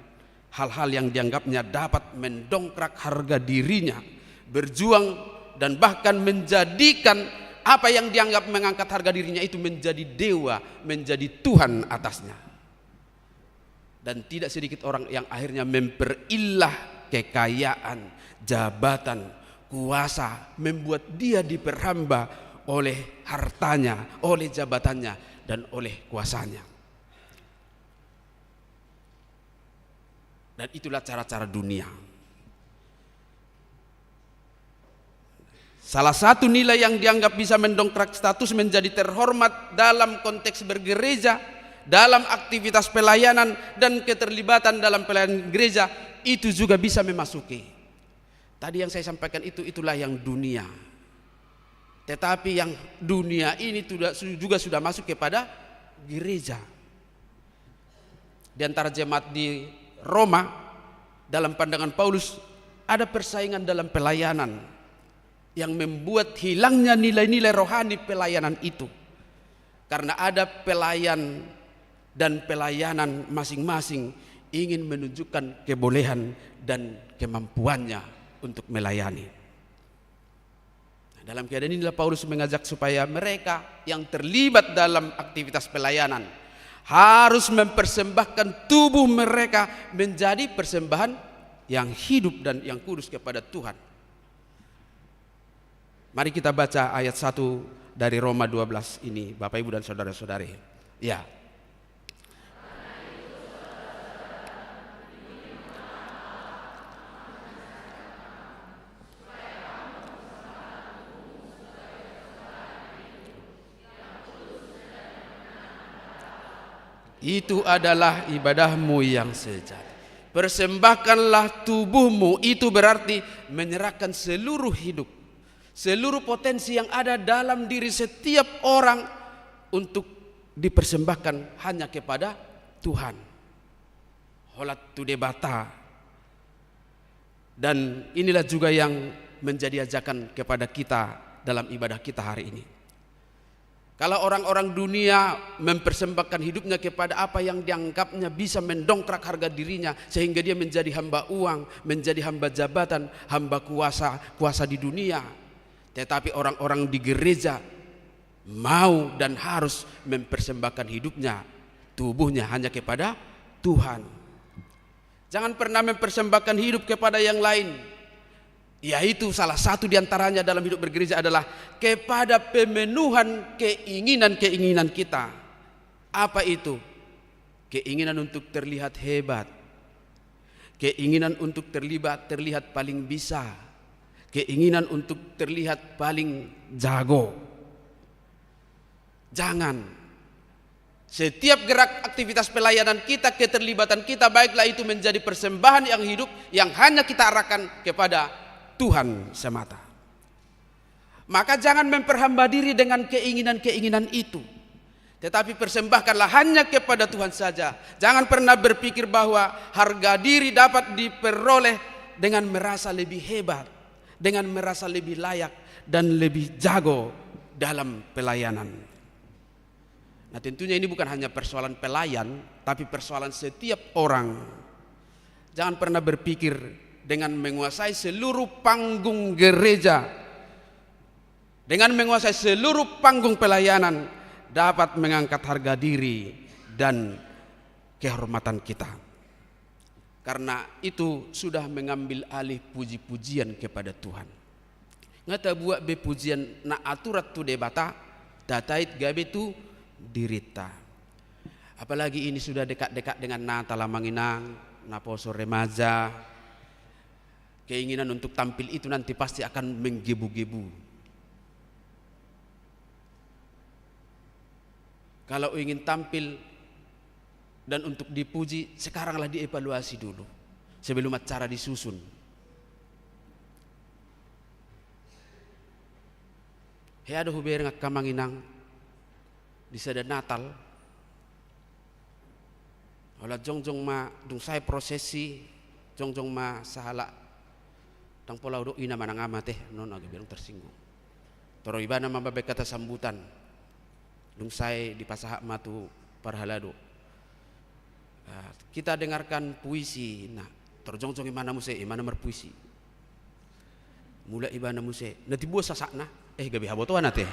hal-hal yang dianggapnya dapat mendongkrak harga dirinya, berjuang dan bahkan menjadikan apa yang dianggap mengangkat harga dirinya itu menjadi dewa, menjadi Tuhan atasnya. Dan tidak sedikit orang yang akhirnya memperilah kekayaan, jabatan, kuasa, membuat dia diperhamba oleh hartanya, oleh jabatannya, dan oleh kuasanya. Dan itulah cara-cara dunia. Salah satu nilai yang dianggap bisa mendongkrak status menjadi terhormat dalam konteks bergereja, dalam aktivitas pelayanan dan keterlibatan dalam pelayanan gereja, itu juga bisa memasuki. Tadi yang saya sampaikan itulah yang dunia. Tetapi yang dunia ini juga sudah masuk kepada gereja. Di antara jemaat di Roma, dalam pandangan Paulus ada persaingan dalam pelayanan. yang membuat hilangnya nilai-nilai rohani pelayanan itu. Karena ada pelayan dan pelayanan masing-masing ingin menunjukkan kebolehan dan kemampuannya untuk melayani. Nah, dalam keadaan inilah Paulus mengajak supaya mereka yang terlibat dalam aktivitas pelayanan harus mempersembahkan tubuh mereka menjadi persembahan yang hidup dan yang kudus kepada Tuhan. Mari kita baca ayat 1 dari Roma 12 ini, Bapak Ibu dan saudara-saudari. Ya. Itu adalah ibadahmu yang sejati. Persembahkanlah tubuhmu, itu berarti menyerahkan seluruh hidup, seluruh potensi yang ada dalam diri setiap orang untuk dipersembahkan hanya kepada Tuhan. Holat tudebata. Dan inilah juga yang menjadi ajakan kepada kita dalam ibadah kita hari ini. Kalau orang-orang dunia mempersembahkan hidupnya kepada apa yang dianggapnya bisa mendongkrak harga dirinya sehingga dia menjadi hamba uang, menjadi hamba jabatan, hamba kuasa di dunia. Tetapi orang-orang di gereja mau dan harus mempersembahkan hidupnya, tubuhnya hanya kepada Tuhan. Jangan pernah mempersembahkan hidup kepada yang lain. Yaitu salah satu diantaranya dalam hidup bergereja adalah kepada pemenuhan keinginan-keinginan kita. Apa itu? Keinginan untuk terlihat hebat, keinginan untuk terlihat paling bisa, keinginan untuk terlihat paling jago. Jangan. Setiap gerak aktivitas pelayanan kita, keterlibatan kita, baiklah itu menjadi persembahan yang hidup yang hanya kita arahkan kepada Tuhan semata. Maka jangan memperhamba diri dengan keinginan-keinginan itu, tetapi persembahkanlah hanya kepada Tuhan saja. Jangan pernah berpikir bahwa harga diri dapat diperoleh dengan merasa lebih hebat, dengan merasa lebih layak dan lebih jago dalam pelayanan. Nah, tentunya ini bukan hanya persoalan pelayan, tapi persoalan setiap orang. Jangan pernah berpikir dengan menguasai seluruh panggung gereja, dengan menguasai seluruh panggung pelayanan, dapat mengangkat harga diri dan kehormatan kita. Karena itu sudah mengambil alih puji-pujian kepada Tuhan. Ngata buat be pujian na aturat tu debata, datait gabe tu dirita. Apalagi ini sudah dekat-dekat dengan Natal Manginang, Naposo remaja. Keinginan untuk tampil itu nanti pasti akan menggebu-gebu. Kalau ingin tampil dan untuk dipuji, sekaranglah dievaluasi dulu sebelum acara disusun. Ada hubungan ngak Kamanginang di sada Natal. Olah jongjong ma dung saya prosesi, jongjong ma sahala tang pola do ina manang amate non agi bilang tersinggung. Toro ibana mababe kata sambutan. Dung saya di pasahak matu parhalado. Kita dengarkan puisi. Nah, terjongjong imana muse, imana merpuisi. Mula ibana muse. Nanti buat sasakna. Gabi habotoan ate.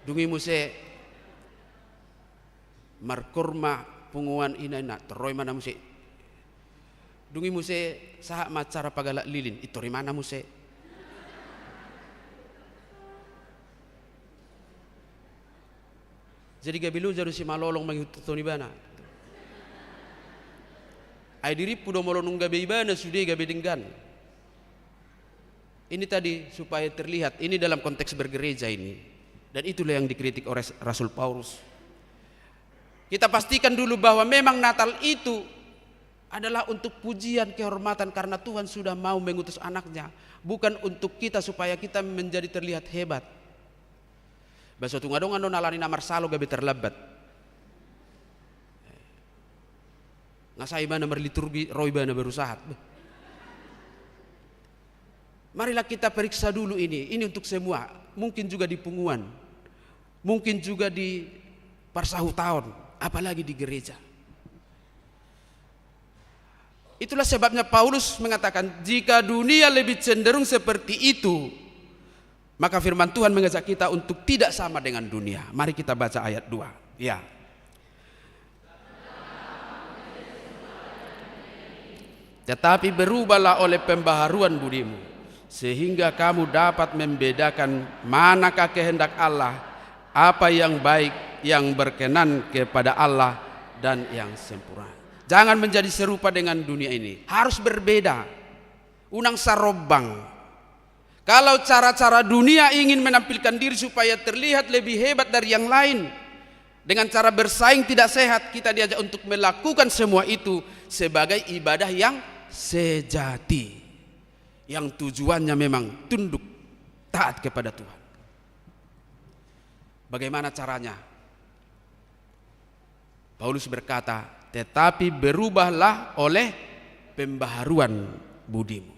Dungi muse markurma punguan ina teroy mana muse. Dungi muse sahak macara pagalak lilin itori mana muse. Jadi gabilu jaru si malolong mangitutoni bana. Ai diri pudo molonung gabe ibana sudah gabe denggan. Ini tadi supaya terlihat ini dalam konteks bergereja ini. Dan itulah yang dikritik oleh Rasul Paulus. Kita pastikan dulu bahwa memang Natal itu adalah untuk pujian kehormatan karena Tuhan sudah mau mengutus anaknya, bukan untuk kita supaya kita menjadi terlihat hebat. Baso tungadong ando nalani namar salo gabe terlebat. Ngasai bana berliturgi, roy bana berusaha. Marilah kita periksa dulu ini untuk semua. Mungkin juga di Punguan, mungkin juga di Parsahutaon, apalagi di gereja. Itulah sebabnya Paulus mengatakan, jika dunia lebih cenderung seperti itu, maka firman Tuhan mengajak kita untuk tidak sama dengan dunia. Mari kita baca ayat 2. Ya. Tetapi berubahlah oleh pembaharuan budimu, sehingga kamu dapat membedakan manakah kehendak Allah, apa yang baik, yang berkenan kepada Allah, dan yang sempurna. Jangan menjadi serupa dengan dunia ini, harus berbeda. Unang sarobang. Kalau cara-cara dunia ingin menampilkan diri supaya terlihat lebih hebat dari yang lain, dengan cara bersaing tidak sehat, kita diajak untuk melakukan semua itu sebagai ibadah yang sejati, yang tujuannya memang tunduk taat kepada Tuhan. Bagaimana caranya? Paulus berkata, tetapi berubahlah oleh pembaharuan budimu.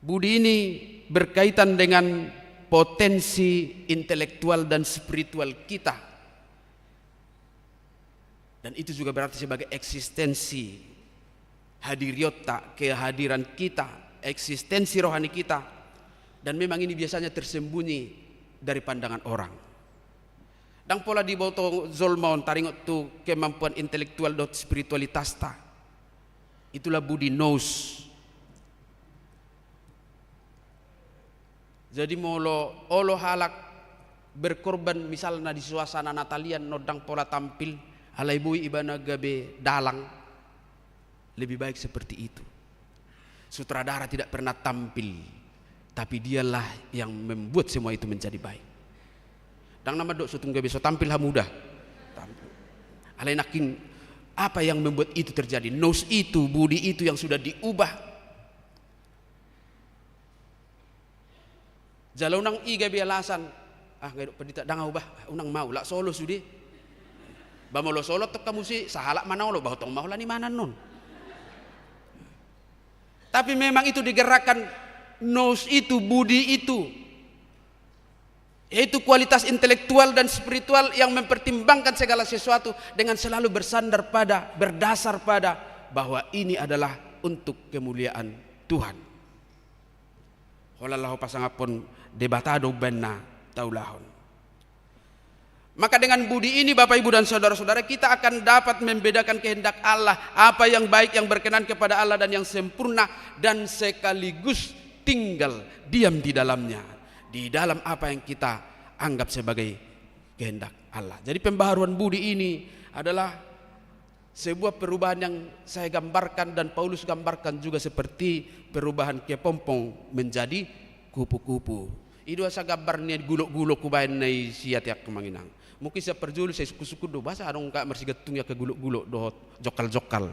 Budi ini berkaitan dengan potensi intelektual dan spiritual kita. Dan itu juga berarti sebagai eksistensi hadiriota, kehadiran kita, eksistensi rohani kita. Dan memang ini biasanya tersembunyi dari pandangan orang. Dan pola di bawah zolmaon taringot tu kemampuan intelektual dot spiritualitas ta. Itulah budi nous. Jadi molo olo halak berkorban misalnya di suasana Natalian nodang pola tampil alai bui ibana gabe dalang, lebih baik seperti itu. Sutradara tidak pernah tampil, tapi dialah yang membuat semua itu menjadi baik. Dan nama dok sutung gabe so tampil hamudah. Tampil. Alai naking apa yang membuat itu terjadi? Nous itu, budi itu yang sudah diubah. Jalau nang iga bialasan, ngaidok pedita dangau bah, unang mau lah solo sudi. Bamolo solo tok kamu sih sahalak mana lo bah tong mau lah ni mana non. Tapi memang itu digerakkan nous itu, budi itu, yaitu kualitas intelektual dan spiritual yang mempertimbangkan segala sesuatu dengan selalu bersandar pada, berdasar pada bahwa ini adalah untuk kemuliaan Tuhan. Holallahu pasangapun debatado benna taulahon. Maka dengan budi ini Bapak Ibu dan saudara-saudara, kita akan dapat membedakan kehendak Allah, apa yang baik, yang berkenan kepada Allah dan yang sempurna, dan sekaligus tinggal diam di dalamnya, di dalam apa yang kita anggap sebagai kehendak Allah. Jadi pembaharuan budi ini adalah sebuah perubahan yang saya gambarkan dan Paulus gambarkan juga seperti perubahan kepompong menjadi kupu-kupu. Itu asa gambarnya gulok-gulok kubain nai siat yak kemanginang. Mungkin saya perjulu saya suku-suku do bahasa adong kak mersi getung ya ke gulok-gulok do jokal-jokal.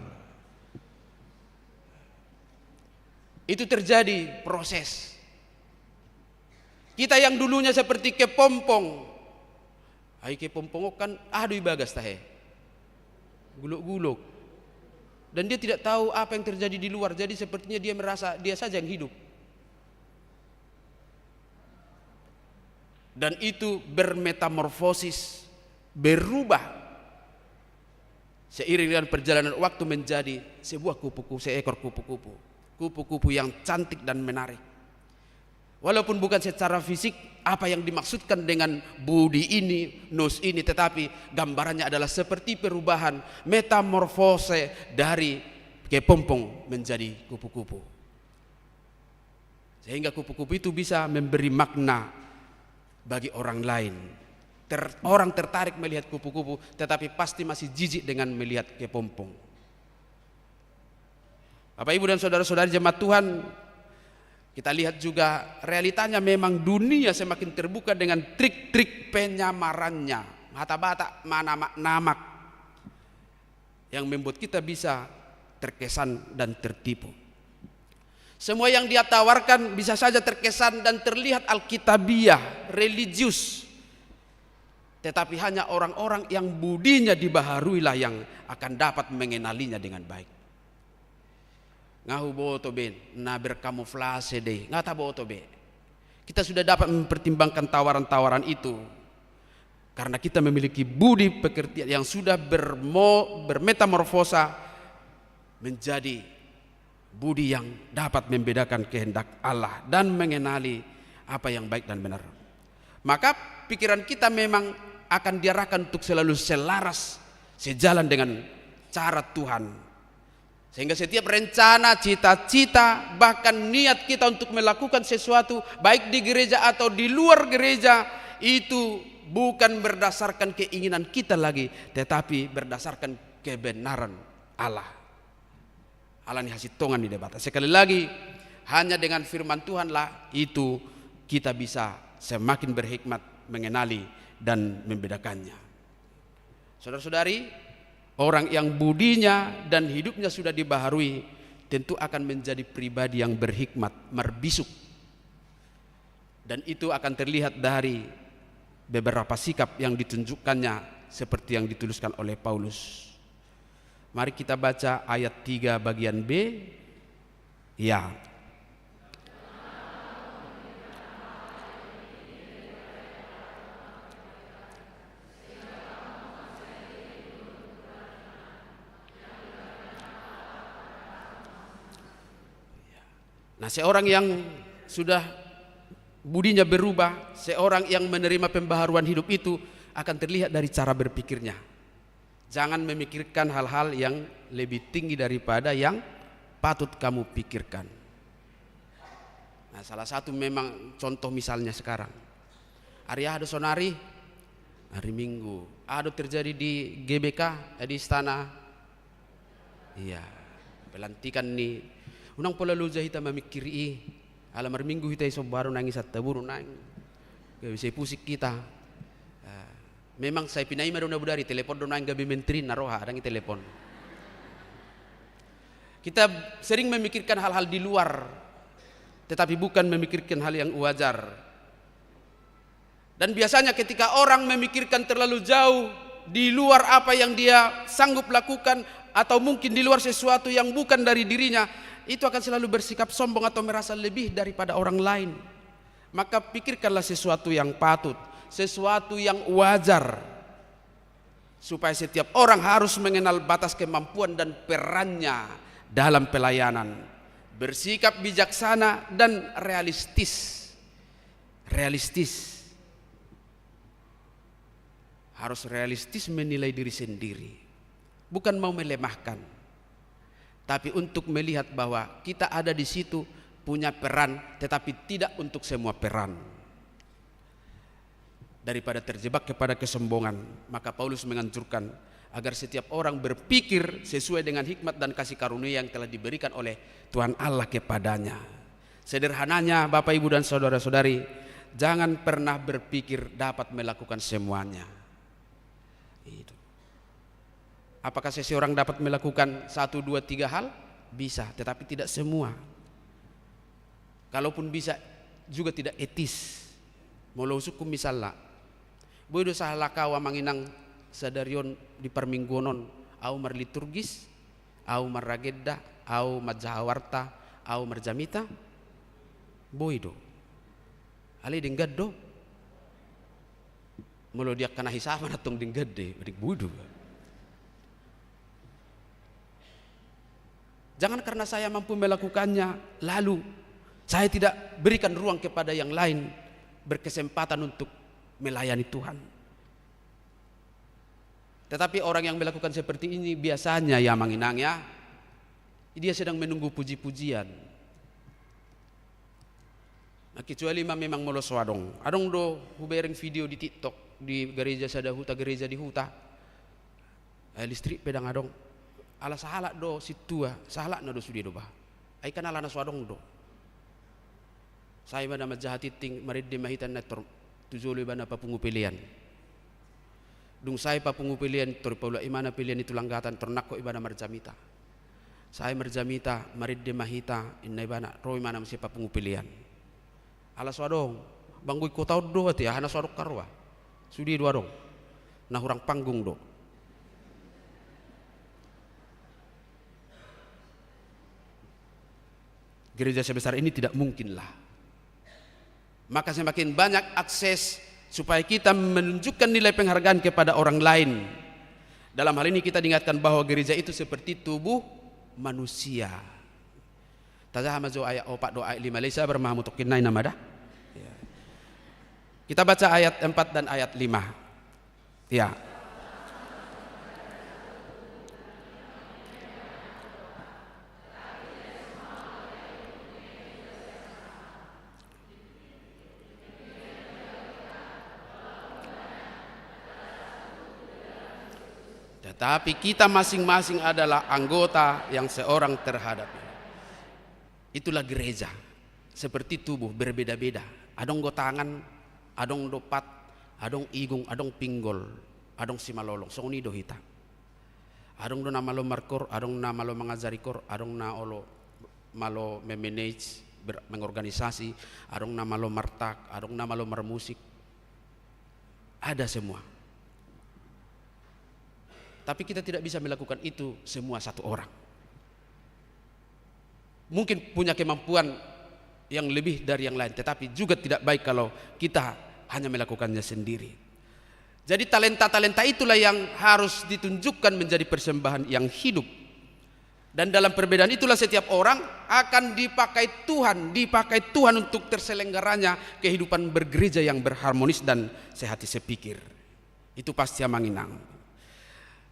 Itu terjadi proses. Kita yang dulunya seperti kepompong, ai kepompong kan aduh bagas tahe. Gulok-gulok. Dan dia tidak tahu apa yang terjadi di luar. Jadi sepertinya dia merasa dia saja yang hidup. Dan itu bermetamorfosis, berubah seiring dengan perjalanan waktu menjadi sebuah kupu-kupu, seekor kupu-kupu. Kupu-kupu yang cantik dan menarik. Walaupun bukan secara fisik apa yang dimaksudkan dengan budi ini, nous ini, tetapi gambarannya adalah seperti perubahan metamorfose dari kepompong menjadi kupu-kupu. Sehingga kupu-kupu itu bisa memberi makna bagi orang lain. Orang tertarik melihat kupu-kupu, tetapi pasti masih jijik dengan melihat kepompong. Bapak Ibu dan saudara-saudari jemaat Tuhan, kita lihat juga realitanya memang dunia semakin terbuka dengan trik-trik penyamarannya, bata-bata, namak yang membuat kita bisa terkesan dan tertipu. Semua yang dia tawarkan bisa saja terkesan dan terlihat alkitabiah, religius. Tetapi hanya orang-orang yang budinya dibaharuilah yang akan dapat mengenalinya dengan baik. Ngahu boto ben, na berkamuflase deh, ngata boto be. Kita sudah dapat mempertimbangkan tawaran-tawaran itu karena kita memiliki budi pekerti yang sudah bermetamorfosa menjadi budi yang dapat membedakan kehendak Allah dan mengenali apa yang baik dan benar. Maka pikiran kita memang akan diarahkan untuk selalu selaras, sejalan dengan cara Tuhan. Sehingga setiap rencana, cita-cita, bahkan niat kita untuk melakukan sesuatu baik di gereja atau di luar gereja, itu bukan berdasarkan keinginan kita lagi, tetapi berdasarkan kebenaran Allah. Allah ini hasil tongan di debat. Sekali lagi, hanya dengan firman Tuhanlah itu kita bisa semakin berhikmat mengenali dan membedakannya. Saudara-saudari, orang yang budinya dan hidupnya sudah dibaharui tentu akan menjadi pribadi yang berhikmat, merbisuk. Dan itu akan terlihat dari beberapa sikap yang ditunjukkannya seperti yang dituliskan oleh Paulus. Mari kita baca ayat 3 bagian B. Ya. Nah, seorang yang sudah budinya berubah, seorang yang menerima pembaharuan hidup itu akan terlihat dari cara berpikirnya. Jangan memikirkan hal-hal yang lebih tinggi daripada yang patut kamu pikirkan. Nah, salah satu memang contoh misalnya sekarang. Hari ada sonari, hari Minggu. Ada terjadi di GBK, di istana. Iya, pelantikan nih. Unang pola luza hita memikiri alamar minggu hita iso baru nangis at taburu nang bisa pusik kita. Memang saya pinai madona budari telepon do nang gabi menteri naroha adangi telepon. Kita sering memikirkan hal-hal di luar tetapi bukan memikirkan hal yang wajar. Dan biasanya ketika orang memikirkan terlalu jauh di luar apa yang dia sanggup lakukan atau mungkin di luar sesuatu yang bukan dari dirinya, itu akan selalu bersikap sombong atau merasa lebih daripada orang lain. Maka pikirkanlah sesuatu yang patut, sesuatu yang wajar, supaya setiap orang harus mengenal batas kemampuan dan perannya dalam pelayanan. Bersikap bijaksana dan realistis. Harus realistis menilai diri sendiri, bukan mau melemahkan, tapi untuk melihat bahwa kita ada di situ punya peran, tetapi tidak untuk semua peran. Daripada terjebak kepada kesombongan, maka Paulus menganjurkan agar setiap orang berpikir sesuai dengan hikmat dan kasih karunia yang telah diberikan oleh Tuhan Allah kepadanya. Sederhananya, Bapak, Ibu, dan saudara-saudari, jangan pernah berpikir dapat melakukan semuanya. Itu. Apakah seseorang dapat melakukan 1, 2, 3 hal? Bisa, tetapi tidak semua. Kalaupun bisa juga tidak etis. Molo suku misalnya, bodo salah kawa manginang sadarion di permingguonon, au marliturgis, au marragedda, au majahawarta, au marjamita, boido. Ali denggad do. Molo dia kana hisama natong denggad de, adik bodo. Jangan karena saya mampu melakukannya, lalu saya tidak berikan ruang kepada yang lain berkesempatan untuk melayani Tuhan. Tetapi orang yang melakukan seperti ini biasanya ya manginangnya, dia sedang menunggu puji-pujian. Nah, kecuali memang molos wadong. Adong do hubereng video di TikTok di gereja sadahuta, gereja di huta. Listrik pedang adong. Ala sahala do situa, sahala na do sudi do bah. Ai kana lana swadong do. Saya mana majahati ting maridde mahitan na tujolo bana papungu pilihan. Dung saya papungu pilihan tor paula imana pilihan itu langgatan ternakko ibana marjamita. Saya marjamita maridde mahita inna ibana roy mana msi papungu pilihan. Ala swadong banggoy ko taw do ati hana swadok karwa. Sudi do adong. nah orang panggung do. Gereja sebesar ini tidak mungkinlah. Maka semakin banyak akses supaya kita menunjukkan nilai penghargaan kepada orang lain. Dalam hal ini kita diingatkan bahwa gereja itu seperti tubuh manusia. Tazahamazu ayat 4 doa 5 Malaysia bermahmutukin naik nama dah. Kita baca ayat 4 dan ayat 5. Ya. Tetapi kita masing-masing adalah anggota yang seorang terhadapnya. Itulah gereja. Seperti tubuh berbeda-beda. Adong go tangan, adong do pat, adong igung, adong pinggol, adong simalolong. So ni do hita. Adong do nama lo markor, adong nama lo mengajari kor, adong na olo malo memanage, mengorganisasi, adong nama lo martak, adong nama lo marmusik. Ada semua. Tapi kita tidak bisa melakukan itu semua satu orang. Mungkin punya kemampuan yang lebih dari yang lain, tetapi juga tidak baik kalau kita hanya melakukannya sendiri. Jadi talenta-talenta itulah yang harus ditunjukkan menjadi persembahan yang hidup. Dan dalam perbedaan itulah setiap orang akan dipakai Tuhan untuk terselenggaranya kehidupan bergereja yang berharmonis dan sehati sepikir. Itu pasti manginang.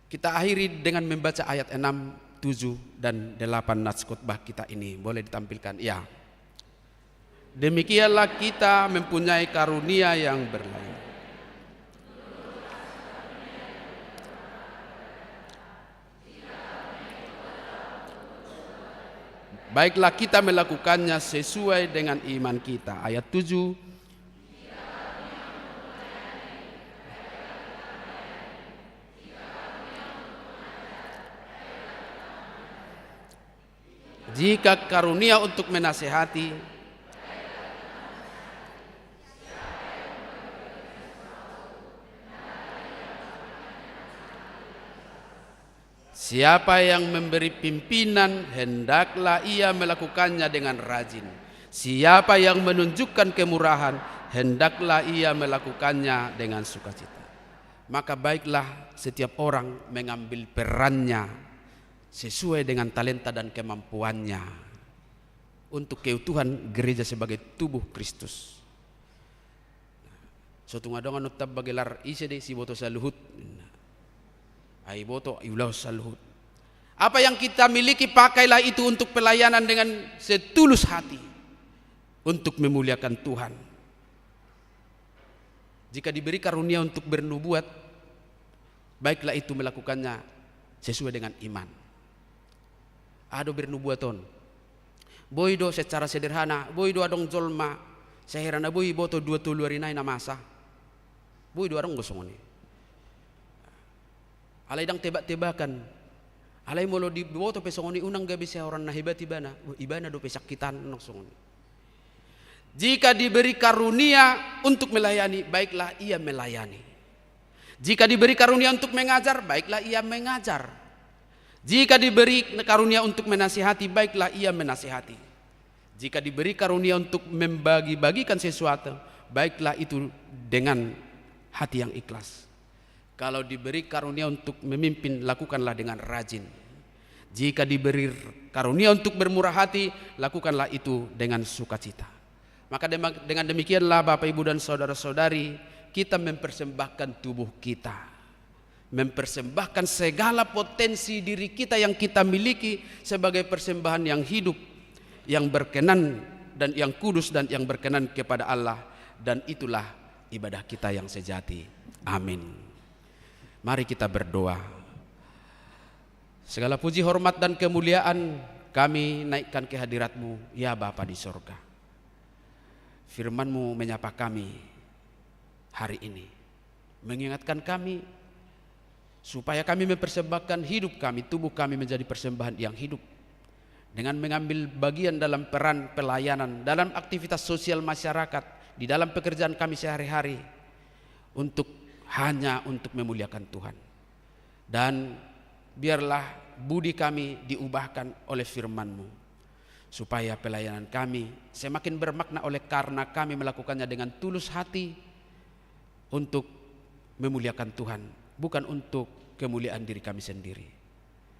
Kita akhiri dengan membaca ayat 6, 7, dan 8 nats khotbah kita ini. Boleh ditampilkan? Ya. Demikianlah kita mempunyai karunia yang berlain. Baiklah kita melakukannya sesuai dengan iman kita. Ayat 7. Jika karunia untuk menasihati, siapa yang memberi pimpinan, hendaklah ia melakukannya dengan rajin. Siapa yang menunjukkan kemurahan, hendaklah ia melakukannya dengan sukacita. Maka baiklah setiap orang mengambil perannya sesuai dengan talenta dan kemampuannya untuk keutuhan gereja sebagai tubuh Kristus. Suatu ngadongan utab bagelar isede si boto saluhut. Ai boto iulah saluhut. Apa yang kita miliki pakailah itu untuk pelayanan dengan setulus hati untuk memuliakan Tuhan. Jika diberi karunia untuk bernubuat, baiklah itu melakukannya sesuai dengan iman. Ado bernubuaton. Boydo secara sederhana, boydo adong jolma, sehirana boy boto 2 tuluarinay na masa. Boydo adong gosongoni. Alay dang tebak-tebakan. Alay molo di boto pesongoni unang gabi sa orang na hebat ibana, ibana do pesakitan nang songoni. Jika diberi karunia untuk melayani, baiklah ia melayani. Jika diberi karunia untuk mengajar, baiklah ia mengajar. Jika diberi karunia untuk menasihati, baiklah ia menasihati. Jika diberi karunia untuk membagi-bagikan sesuatu, baiklah itu dengan hati yang ikhlas. Kalau diberi karunia untuk memimpin, lakukanlah dengan rajin. Jika diberi karunia untuk bermurah hati, lakukanlah itu dengan sukacita. Maka dengan demikianlah Bapak Ibu dan saudara-saudari, kita mempersembahkan tubuh kita, mempersembahkan segala potensi diri kita yang kita miliki sebagai persembahan yang hidup, yang berkenan dan yang kudus dan yang berkenan kepada Allah, dan itulah ibadah kita yang sejati. Amin. Mari kita berdoa. Segala puji, hormat dan kemuliaan kami naikkan ke hadirat-Mu ya Bapa di sorga. Firman-Mu menyapa kami hari ini, mengingatkan kami supaya kami mempersembahkan hidup kami, tubuh kami menjadi persembahan yang hidup, dengan mengambil bagian dalam peran pelayanan, dalam aktivitas sosial masyarakat, di dalam pekerjaan kami sehari-hari, untuk hanya untuk memuliakan Tuhan. Dan biarlah budi kami diubahkan oleh firman-Mu, supaya pelayanan kami semakin bermakna oleh karena kami melakukannya dengan tulus hati untuk memuliakan Tuhan, bukan untuk kemuliaan diri kami sendiri.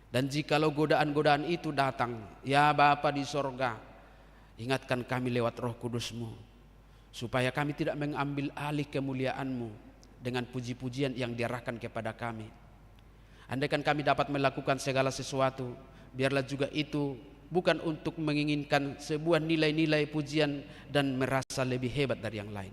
Dan jikalau godaan-godaan itu datang, ya Bapa di sorga, ingatkan kami lewat Roh Kudus-Mu, supaya kami tidak mengambil alih kemuliaan-Mu dengan puji-pujian yang diarahkan kepada kami. Andaikan kami dapat melakukan segala sesuatu, biarlah juga itu bukan untuk menginginkan sebuah nilai-nilai pujian dan merasa lebih hebat dari yang lain,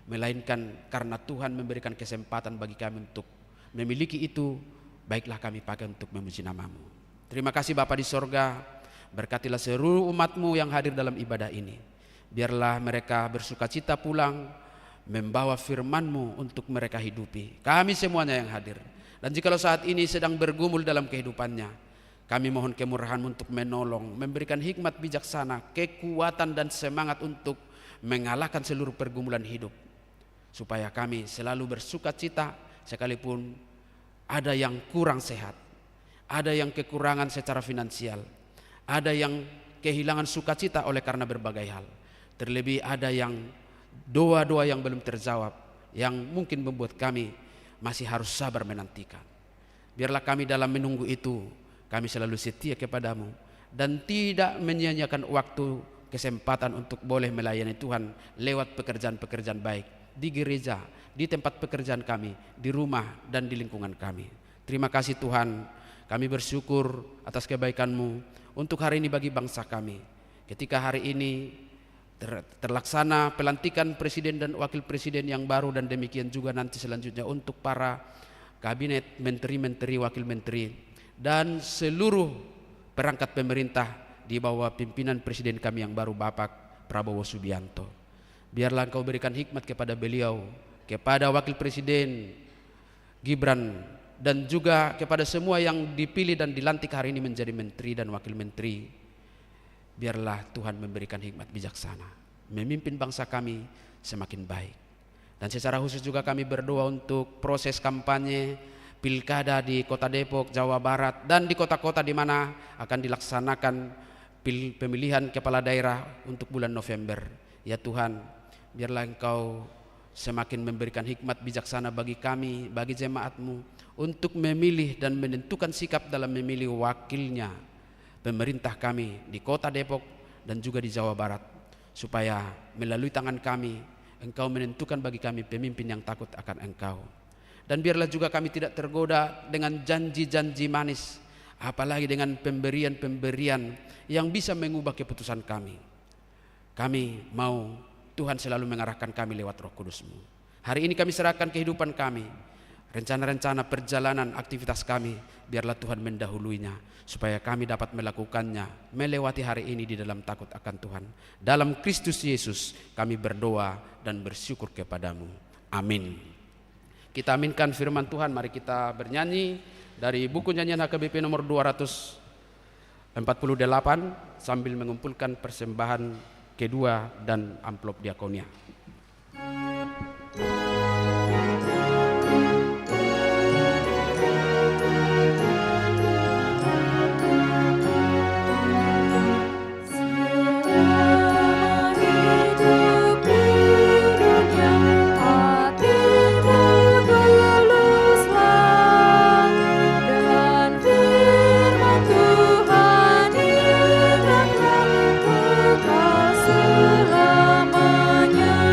melainkan karena Tuhan memberikan kesempatan bagi kami untuk memiliki itu, baiklah kami pakai untuk memuji nama-Mu. Terima kasih Bapa di sorga, berkatilah seluruh umat-Mu yang hadir dalam ibadah ini. Biarlah mereka bersukacita pulang, membawa firman-Mu untuk mereka hidupi. Kami semuanya yang hadir. Dan jikalau saat ini sedang bergumul dalam kehidupannya, kami mohon kemurahan-Mu untuk menolong, memberikan hikmat bijaksana, kekuatan dan semangat untuk mengalahkan seluruh pergumulan hidup, supaya kami selalu bersukacita sekalipun ada yang kurang sehat, ada yang kekurangan secara finansial, ada yang kehilangan sukacita oleh karena berbagai hal. Terlebih ada yang doa-doa yang belum terjawab, yang mungkin membuat kami masih harus sabar menantikan. Biarlah kami dalam menunggu itu, kami selalu setia kepada-Mu dan tidak menyia-nyiakan waktu, kesempatan untuk boleh melayani Tuhan lewat pekerjaan-pekerjaan baik di gereja, di tempat pekerjaan kami, di rumah dan di lingkungan kami. Terima kasih Tuhan, kami bersyukur atas kebaikan-Mu untuk hari ini bagi bangsa kami. Ketika hari ini terlaksana pelantikan presiden dan wakil presiden yang baru, dan demikian juga nanti selanjutnya untuk para kabinet, menteri-menteri, wakil menteri, dan seluruh perangkat pemerintah di bawah pimpinan presiden kami yang baru Bapak Prabowo Subianto. Biarlah Engkau berikan hikmat kepada beliau, kepada wakil presiden Gibran, dan juga kepada semua yang dipilih dan dilantik hari ini menjadi menteri dan wakil menteri. Biarlah Tuhan memberikan hikmat bijaksana, memimpin bangsa kami semakin baik. Dan secara khusus juga kami berdoa untuk proses kampanye pilkada di Kota Depok, Jawa Barat, dan di kota-kota di mana akan dilaksanakan pemilihan kepala daerah untuk bulan November. Ya Tuhan, biarlah Engkau semakin memberikan hikmat bijaksana bagi kami, bagi jemaat-Mu, untuk memilih dan menentukan sikap dalam memilih wakilnya pemerintah kami di Kota Depok dan juga di Jawa Barat, supaya melalui tangan kami Engkau menentukan bagi kami pemimpin yang takut akan Engkau. Dan biarlah juga kami tidak tergoda dengan janji-janji manis, apalagi dengan pemberian-pemberian yang bisa mengubah keputusan kami. Kami mau Tuhan selalu mengarahkan kami lewat Roh Kudus-Mu. Hari ini kami serahkan kehidupan kami, rencana-rencana perjalanan aktivitas kami, biarlah Tuhan mendahuluinya, supaya kami dapat melakukannya, melewati hari ini di dalam takut akan Tuhan. Dalam Kristus Yesus kami berdoa dan bersyukur kepada-Mu. Amin. Kita aminkan firman Tuhan. Mari kita bernyanyi dari buku nyanyian HKBP nomor 248 sambil mengumpulkan persembahan kedua dan amplop diakonia. Selamanya.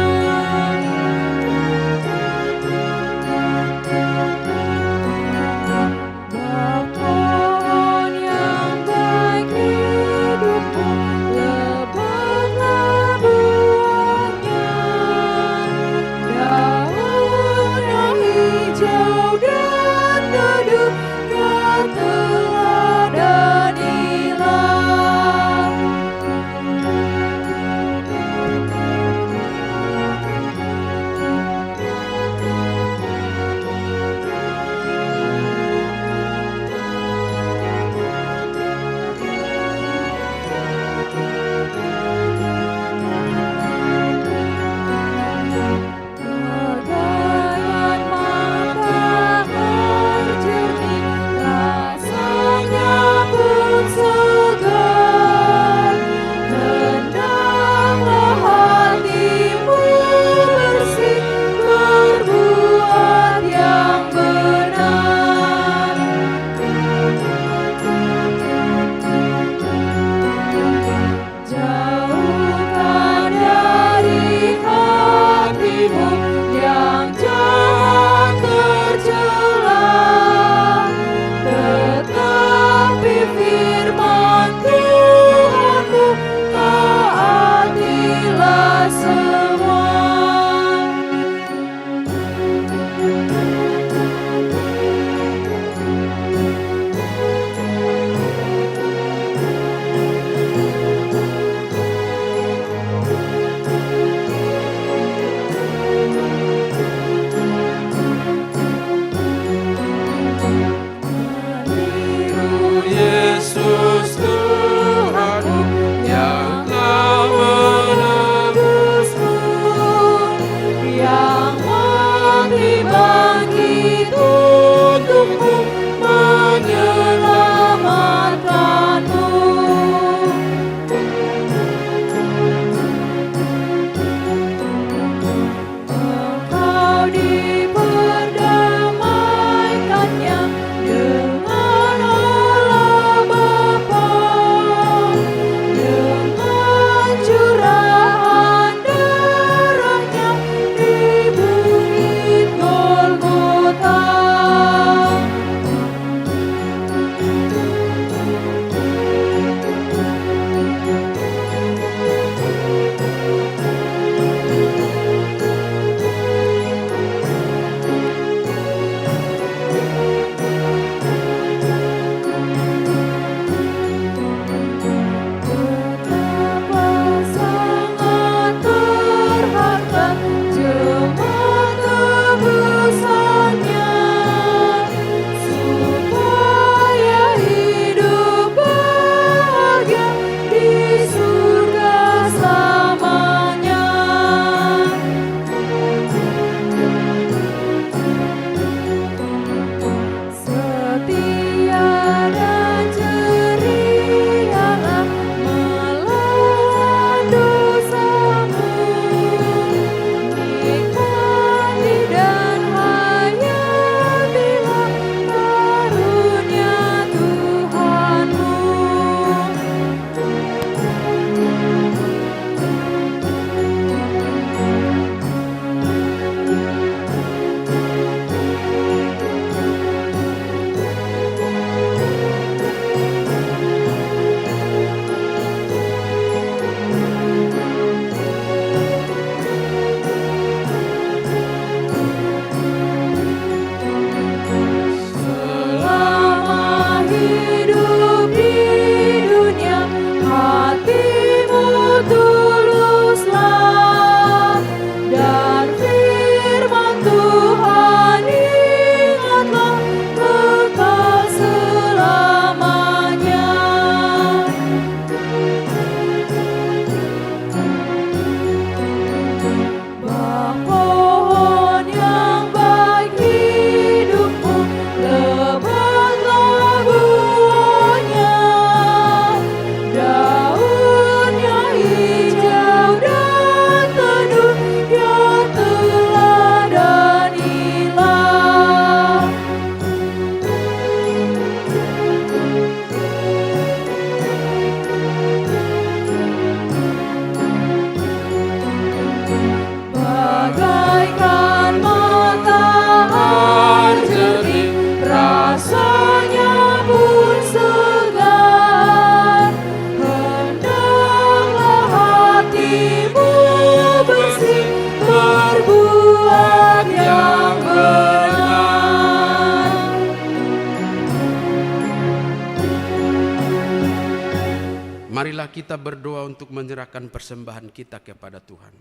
marilah kita berdoa untuk menyerahkan persembahan kita kepada Tuhan.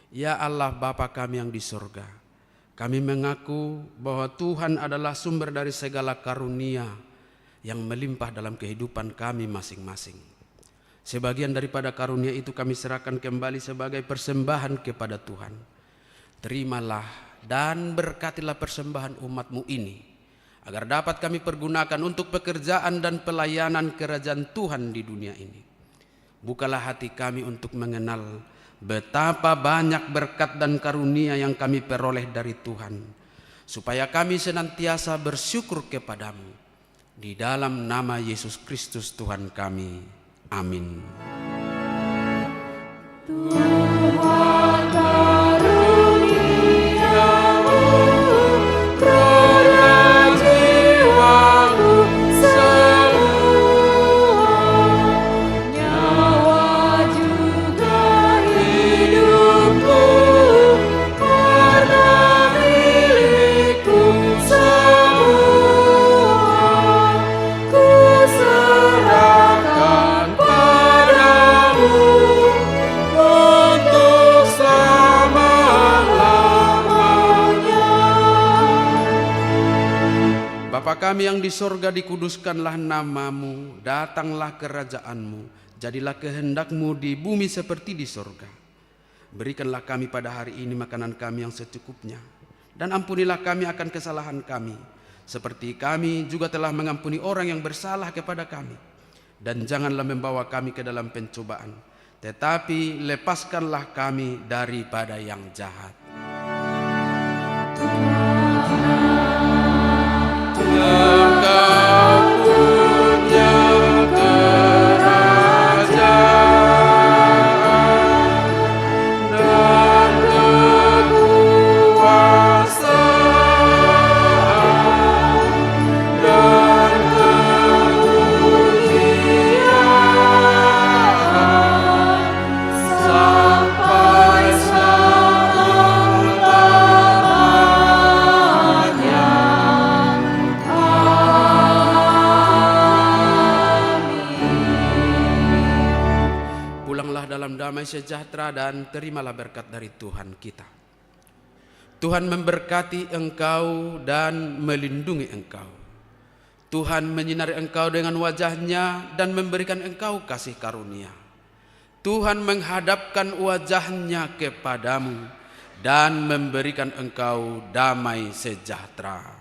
Ya Allah Bapa kami yang di surga, kami mengaku bahwa Tuhan adalah sumber dari segala karunia yang melimpah dalam kehidupan kami masing-masing. Sebagian daripada karunia itu kami serahkan kembali sebagai persembahan kepada Tuhan. Terimalah dan berkatilah persembahan umat-Mu ini, agar dapat kami pergunakan untuk pekerjaan dan pelayanan kerajaan Tuhan di dunia ini. Bukalah hati kami untuk mengenal betapa banyak berkat dan karunia yang kami peroleh dari Tuhan, supaya kami senantiasa bersyukur kepadamu. Di dalam nama Yesus Kristus Tuhan kami. Amin. Tuhan karuniamu, roda jiwaku semua, nyawa juga hidupku, harta milikku semua, ku serahkan padamu untuk selama-lamanya. Bapa kami yang di sorga, dikuduskanlah namamu, datanglah kerajaanmu, jadilah kehendakmu di bumi seperti di sorga. Berikanlah kami pada hari ini makanan kami yang secukupnya, dan ampunilah kami akan kesalahan kami, seperti kami juga telah mengampuni orang yang bersalah kepada kami. Dan janganlah membawa kami ke dalam pencobaan, tetapi lepaskanlah kami daripada yang jahat. Engkau punya kerajaan dan kekuasaan dan kemuliaan sampai selama-lamanya. Pulanglah dalam damai sejahtera dan terimalah berkat dari Tuhan kita. Tuhan memberkati engkau dan melindungi engkau. Tuhan menyinari engkau dengan wajah-Nya dan memberikan engkau kasih karunia. Tuhan menghadapkan wajah-Nya kepadamu dan memberikan engkau damai sejahtera.